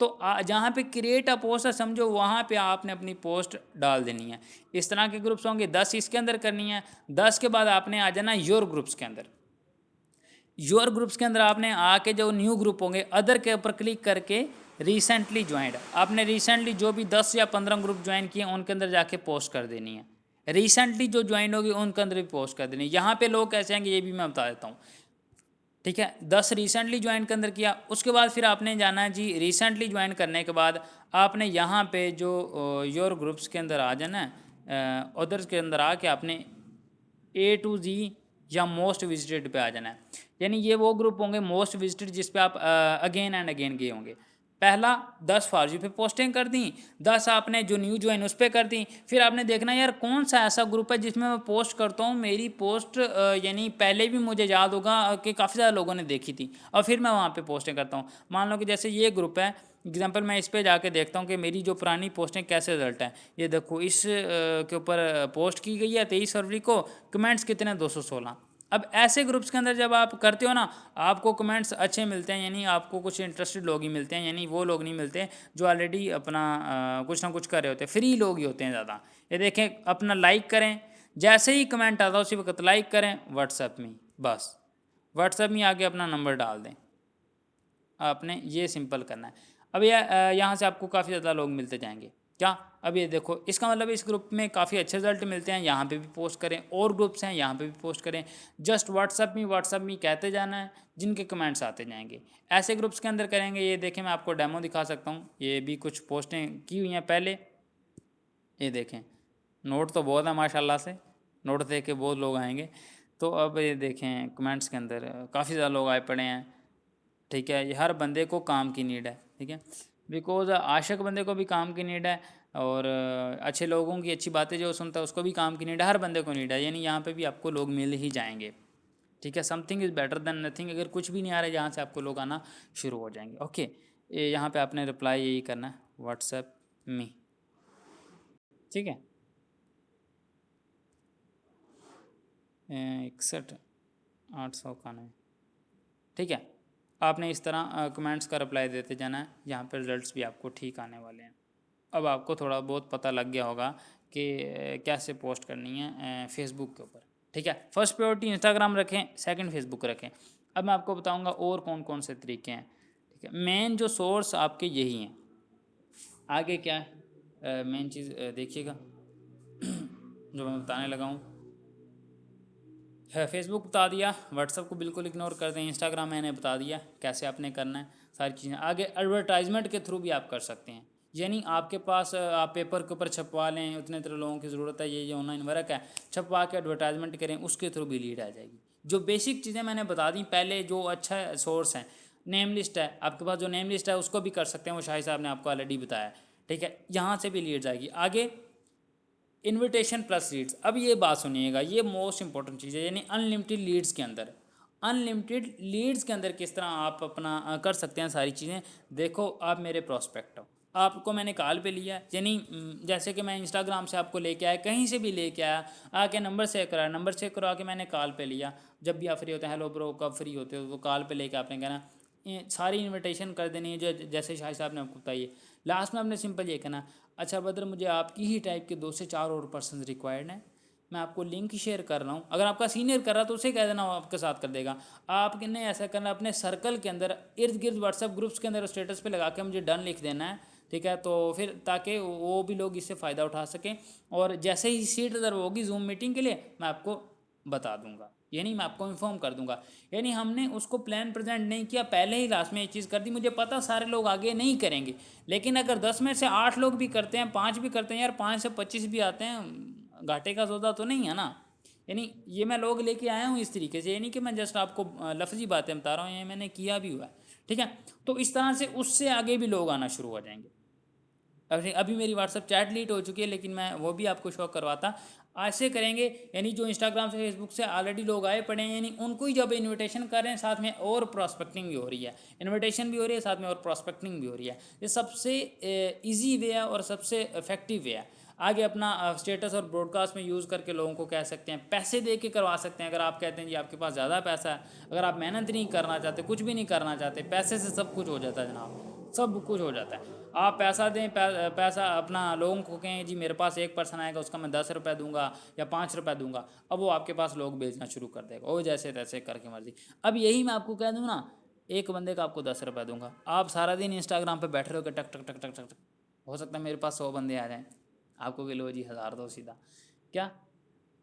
तो जहाँ पे क्रिएट अ पोस्ट है, समझो वहाँ पे आपने अपनी पोस्ट डाल देनी है। इस तरह के ग्रुप्स होंगे 10, इसके अंदर करनी है। 10 के बाद आपने आ जाना योर ग्रुप्स के अंदर। योर ग्रुप्स के अंदर आपने आके जो न्यू ग्रुप होंगे अदर के ऊपर क्लिक करके रिसेंटली ज्वाइंड, आपने रिसेंटली जो भी 10 या 15 ग्रुप ज्वाइन किए उनके अंदर जाके पोस्ट कर देनी है। रिसेंटली जो ज्वाइन होगी उनके अंदर भी पोस्ट कर देनी है। यहाँ पे लोग कैसे आएंगे ये भी मैं बता देता हूँ, ठीक है। 10 रिसेंटली ज्वाइन के अंदर किया, उसके बाद फिर आपने जाना है जी, रिसेंटली ज्वाइन करने के बाद आपने यहाँ पे जो योर ग्रुप्स के अंदर आ जाना है, अदर्स के अंदर आके आपने A to Z या मोस्ट विजिटेड पे आ जाना है। यानी ये वो ग्रुप होंगे मोस्ट विजिटेड जिस पे आप अगेन एंड अगेन गए होंगे। पहला 10 फारजू पे पोस्टिंग कर दी, 10 आपने जो न्यू ज्वाइन उस पर कर दी। फिर आपने देखना यार कौन सा ऐसा ग्रुप है जिसमें मैं पोस्ट करता हूँ, मेरी पोस्ट यानी पहले भी मुझे याद होगा कि काफ़ी ज़्यादा लोगों ने देखी थी, और फिर मैं वहाँ पे पोस्टिंग करता हूँ। मान लो कि जैसे ये ग्रुप है, एग्जाम्पल मैं इस पे जाके देखता हूँ कि मेरी जो पुरानी पोस्टें कैसे रिजल्ट है। ये देखो इस के ऊपर पोस्ट की गई है 23 फरवरी को, कमेंट्स कितने 216। अब ऐसे ग्रुप्स के अंदर जब आप करते हो ना, आपको कमेंट्स अच्छे मिलते हैं, यानी आपको कुछ इंटरेस्टेड लोग ही मिलते हैं, यानी वो लोग नहीं मिलते जो ऑलरेडी अपना कुछ ना कुछ कर रहे होते हैं, फ्री लोग ही होते हैं ज़्यादा। ये देखें, अपना लाइक करें, जैसे ही कमेंट आता है उसी वक्त लाइक करें, व्हाट्सएप में, बस व्हाट्सएप में आके अपना नंबर डाल दें। आपने ये सिंपल करना है। अब यहाँ से आपको काफ़ी ज़्यादा लोग मिलते जाएंगे क्या। अब ये देखो, इसका मतलब इस ग्रुप में काफ़ी अच्छे रिजल्ट मिलते हैं, यहाँ पे भी पोस्ट करें, और ग्रुप्स हैं यहाँ पे भी पोस्ट करें। जस्ट व्हाट्सअप में कहते जाना है, जिनके कमेंट्स आते जाएंगे। ऐसे ग्रुप्स के अंदर करेंगे। ये देखें, मैं आपको डेमो दिखा सकता हूँ, ये भी कुछ पोस्टें की हुई हैं पहले। ये देखें, नोट तो बहुत है माशाल्लाह से, नोट देख के बहुत लोग आएंगे। तो अब ये देखें कमेंट्स के अंदर काफ़ी ज़्यादा लोग आए पड़े हैं, ठीक है। ये हर बंदे को काम की नीड है, ठीक है। बिकॉज आशिक बंदे को भी काम की नीड है, और अच्छे लोगों की अच्छी बातें जो सुनता है उसको भी काम की नीड है, हर बंदे को नीड है। यानी यहाँ पे भी आपको लोग मिल ही जाएंगे, ठीक है। Something is better than nothing. अगर कुछ भी नहीं आ रहा है यहाँ से आपको लोग आना शुरू हो जाएंगे, ओके। यहाँ पे आपने रिप्लाई यही करना है, व्हाट्सएप में, ठीक है। 61 891, ठीक है। आपने इस तरह कमेंट्स का रिप्लाई देते जाना है, यहाँ पर रिजल्ट्स भी आपको ठीक आने वाले हैं। अब आपको थोड़ा बहुत पता लग गया होगा कि कैसे पोस्ट करनी है फेसबुक के ऊपर, ठीक है। फर्स्ट प्रायोरिटी इंस्टाग्राम रखें, सेकंड फेसबुक रखें। अब मैं आपको बताऊंगा और कौन कौन से तरीके हैं, ठीक है। मेन जो सोर्स आपके यही हैं, आगे क्या है मेन चीज़ देखिएगा जो मैं बताने लगा हूँ है। फेसबुक बता दिया, व्हाट्सअप को बिल्कुल इग्नोर कर दें, इंस्टाग्राम मैंने बता दिया कैसे आपने करना है सारी चीज़ें। आगे एडवर्टाइजमेंट के थ्रू भी आप कर सकते हैं, यानी आपके पास आप पेपर के ऊपर छपवा लें, उतने तरह लोगों की ज़रूरत है, ये ऑनलाइन वर्क है, छपवा के एडवर्टाइजमेंट करें, उसके थ्रू भी लीड आ जाएगी। जो बेसिक चीज़ें मैंने बता दी पहले, जो अच्छा सोर्स है नेम लिस्ट है आपके पास, जो नेम लिस्ट है उसको भी कर सकते हैं, वो शाहिद साहब ने आपको ऑलरेडी बताया, ठीक है, यहाँ से भी लीड आएगी। आगे इनविटेशन प्लस लीड्स, अब ये बात सुनिएगा, ये मोस्ट इंपॉर्टेंट चीज़ है, यानी अनलिमिटेड लीड्स के अंदर, अनलिमिटेड लीड्स के अंदर किस तरह आप अपना कर सकते हैं सारी चीज़ें। देखो आप मेरे प्रोस्पेक्ट हो, आपको मैंने कॉल पे लिया, यानी जैसे कि मैं इंस्टाग्राम से आपको लेके आया, कहीं से भी लेके आया, आके नंबर सेव कराया, नंबर सेव करा के मैंने कॉल पे लिया। जब भी आप फ्री होते हैं, हेलो ब्रो कब फ्री होते हो, तो कॉल पे लेके आपने कहना सारी इनविटेशन कर देनी है, जो जैसे शाहिद साहब ने आपको बताई। लास्ट में आपने सिंपल ये कहना, अच्छा बदर मुझे आपकी ही टाइप के 2 से 4 और पर्सन रिक्वायर्ड हैं, मैं आपको लिंक शेयर कर रहा हूँ। अगर आपका सीनियर कर रहा है तो उसे कह देना, वो आपके साथ कर देगा। आपने ऐसा करना, अपने सर्कल के अंदर इर्द गिर्द व्हाट्सएप ग्रुप्स के अंदर स्टेटस पे लगा के मुझे डन लिख देना है, ठीक है, तो फिर ताकि वो भी लोग इससे फ़ायदा उठा सकें, और जैसे ही सीट रिजर्व होगी जूम मीटिंग के लिए मैं आपको बता दूंगा, यानी मैं आपको इन्फॉर्म कर दूंगा। यानी हमने उसको प्लान प्रेजेंट नहीं किया, पहले ही लास्ट में ये चीज़ कर दी। मुझे पता सारे लोग आगे नहीं करेंगे, लेकिन अगर 10 में से 8 लोग भी करते हैं, 5 भी करते हैं, यार 5 से 25 भी आते हैं, घाटे का सौदा तो नहीं है ना। यानी ये मैं लोग लेके आया हूँ इस तरीके से, यानी कि मैं जस्ट आपको लफ्जी बातें बता रहा हूँ, ये मैंने किया भी हुआ है, ठीक है। तो इस तरह से उससे आगे भी लोग आना शुरू हो जाएंगे। अभी मेरी व्हाट्सअप चैट लीट हो चुकी है, लेकिन मैं वो भी आपको शो करवाता। ऐसे करेंगे, यानी जो इंस्टाग्राम से फेसबुक से ऑलरेडी लोग आए पड़े हैं, यानी उनको ही जब इनविटेशन कर रहे हैं, साथ में और प्रॉस्पेक्टिंग भी हो रही है, इनविटेशन भी हो रही है, साथ में और प्रॉस्पेक्टिंग भी हो रही है। ये सबसे ईजी वे है और सबसे इफेक्टिव वे है। आगे अपना स्टेटस और ब्रॉडकास्ट में यूज़ करके लोगों को कह सकते हैं, पैसे दे के करवा सकते हैं। अगर आप कहते हैं जी आपके पास ज़्यादा पैसा है, अगर आप मेहनत नहीं करना चाहते, कुछ भी नहीं करना चाहते, पैसे से सब कुछ हो जाता है जनाब, सब कुछ हो जाता है। आप पैसा दें, पैसा अपना लोगों को कहें जी मेरे पास एक पर्सन आएगा, उसका मैं 10 रुपये दूंगा या 5 रुपये दूंगा, अब वो आपके पास लोग भेजना शुरू कर देगा, वो जैसे तैसे करके मर्जी। अब यही मैं आपको कह दूँ ना, एक बंदे का आपको 10 रुपये दूंगा, आप सारा दिन इंस्टाग्राम पे बैठे रहोगे, टक टक टक टक टक टक, हो सकता है मेरे पास 100 बंदे आ जाएँ, आपको कि लो जी 1000 दो सीधा। क्या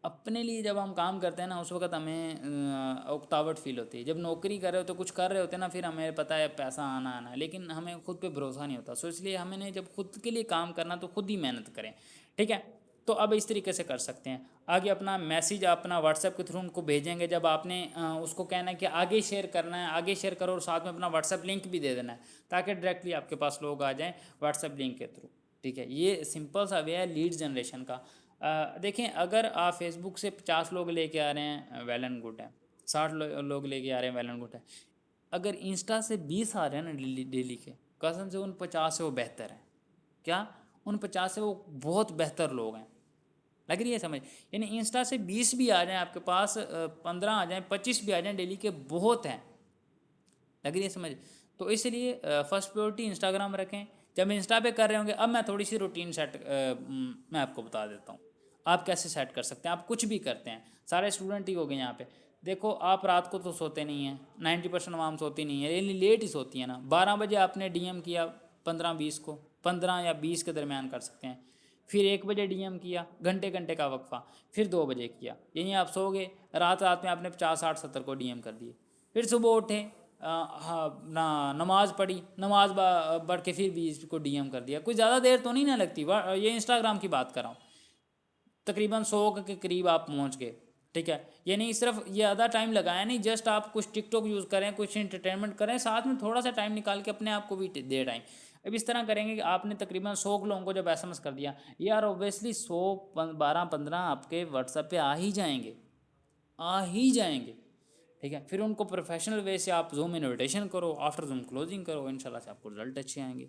अपने लिए जब हम काम करते हैं ना, उस वक्त हमें उकतावट फील होती है। जब नौकरी कर रहे हो तो कुछ कर रहे होते हैं ना, फिर हमें पता है पैसा आना आना है, लेकिन हमें खुद पे भरोसा नहीं होता। सो इसलिए हमें जब खुद के लिए काम करना तो खुद ही मेहनत करें, ठीक है। तो अब इस तरीके से कर सकते हैं। आगे अपना मैसेज अपना व्हाट्सएप के थ्रू उनको भेजेंगे, जब आपने उसको कहना है कि आगे शेयर करना है, आगे शेयर करो, और साथ में अपना व्हाट्सएप लिंक भी दे देना है, ताकि डायरेक्टली आपके पास लोग आ जाएँ व्हाट्सएप लिंक के थ्रू, ठीक है। ये सिंपल सा वे है लीड जनरेशन का। देखें, अगर आप फेसबुक से 50 लोग लेके आ रहे हैं वेल एंड गुड है, 60 लोग लेके आ रहे हैं वेल एंड गुड है। अगर इंस्टा से 20 आ रहे हैं ना डेली डेली के, कसम से उन 50 से वो बेहतर है। क्या उन 50 से वो बहुत बेहतर लोग हैं, लग रही है समझ। यानी इंस्टा से 20 भी आ जाएं आपके पास, 15 आ जाएं, 25 भी आ जाएं डेली के, बहुत हैं, लग रही है समझ। तो इसलिए फर्स्ट प्रायोरिटी इंस्टाग्राम रखें। जब इंस्टा पे कर रहे होंगे, अब मैं थोड़ी सी रूटीन सेट मैं आपको बता देता हूँ आप कैसे सेट कर सकते हैं। आप कुछ भी करते हैं, सारे स्टूडेंट ही हो गए यहाँ पे। देखो आप रात को तो सोते नहीं हैं, 90% आवाम सोती नहीं है, यानी लेट ही सोती है ना। 12 बजे आपने डीएम किया 15-20 को, 15 या 20 के दरमियान कर सकते हैं। फिर 1 बजे डीएम किया, घंटे घंटे का वक्फा, फिर 2 बजे किया, यानी आप सो गए, रात रात में आपने 50-60-70 को डीएम कर दिए। फिर सुबह उठे, हाँ ना, नमाज़ पढ़ी, नमाज पढ़ के फिर भी इसको डीएम कर दिया। कोई ज़्यादा देर तो नहीं ना लगती, ये इंस्टाग्राम की बात कर रहा हूँ। तकरीबन 100 के करीब आप पहुँच गए, ठीक है। ये नहीं सिर्फ ये आधा टाइम लगाया नहीं, जस्ट आप कुछ टिकटॉक यूज़ करें, कुछ इंटरटेनमेंट करें, साथ में थोड़ा सा टाइम निकाल के अपने आप को भी दे टाइम। अब इस तरह करेंगे कि आपने तकरीबन 100 लोगों को जब एसएमएस कर दिया, यार ऑब्वियसली 100 12-15 आपके व्हाट्सएप पे आ ही जाएंगे, आ ही जाएंगे, ठीक है। फिर उनको प्रोफेशनल वे से आप जूम इनविटेशन करो, आफ्टर जूम क्लोजिंग करो, इंशाल्लाह से आपको रिजल्ट अच्छे आएंगे,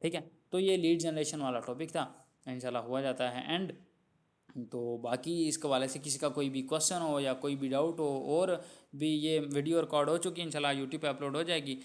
ठीक है। तो ये लीड जनरेशन वाला टॉपिक था, इंशाल्लाह हुआ जाता है एंड। तो बाकी इसके वाले से किसी का कोई भी क्वेश्चन हो या कोई भी डाउट हो, और भी ये वीडियो रिकॉर्ड हो चुकी है, इंशाल्लाह यूट्यूब पे अपलोड हो जाएगी,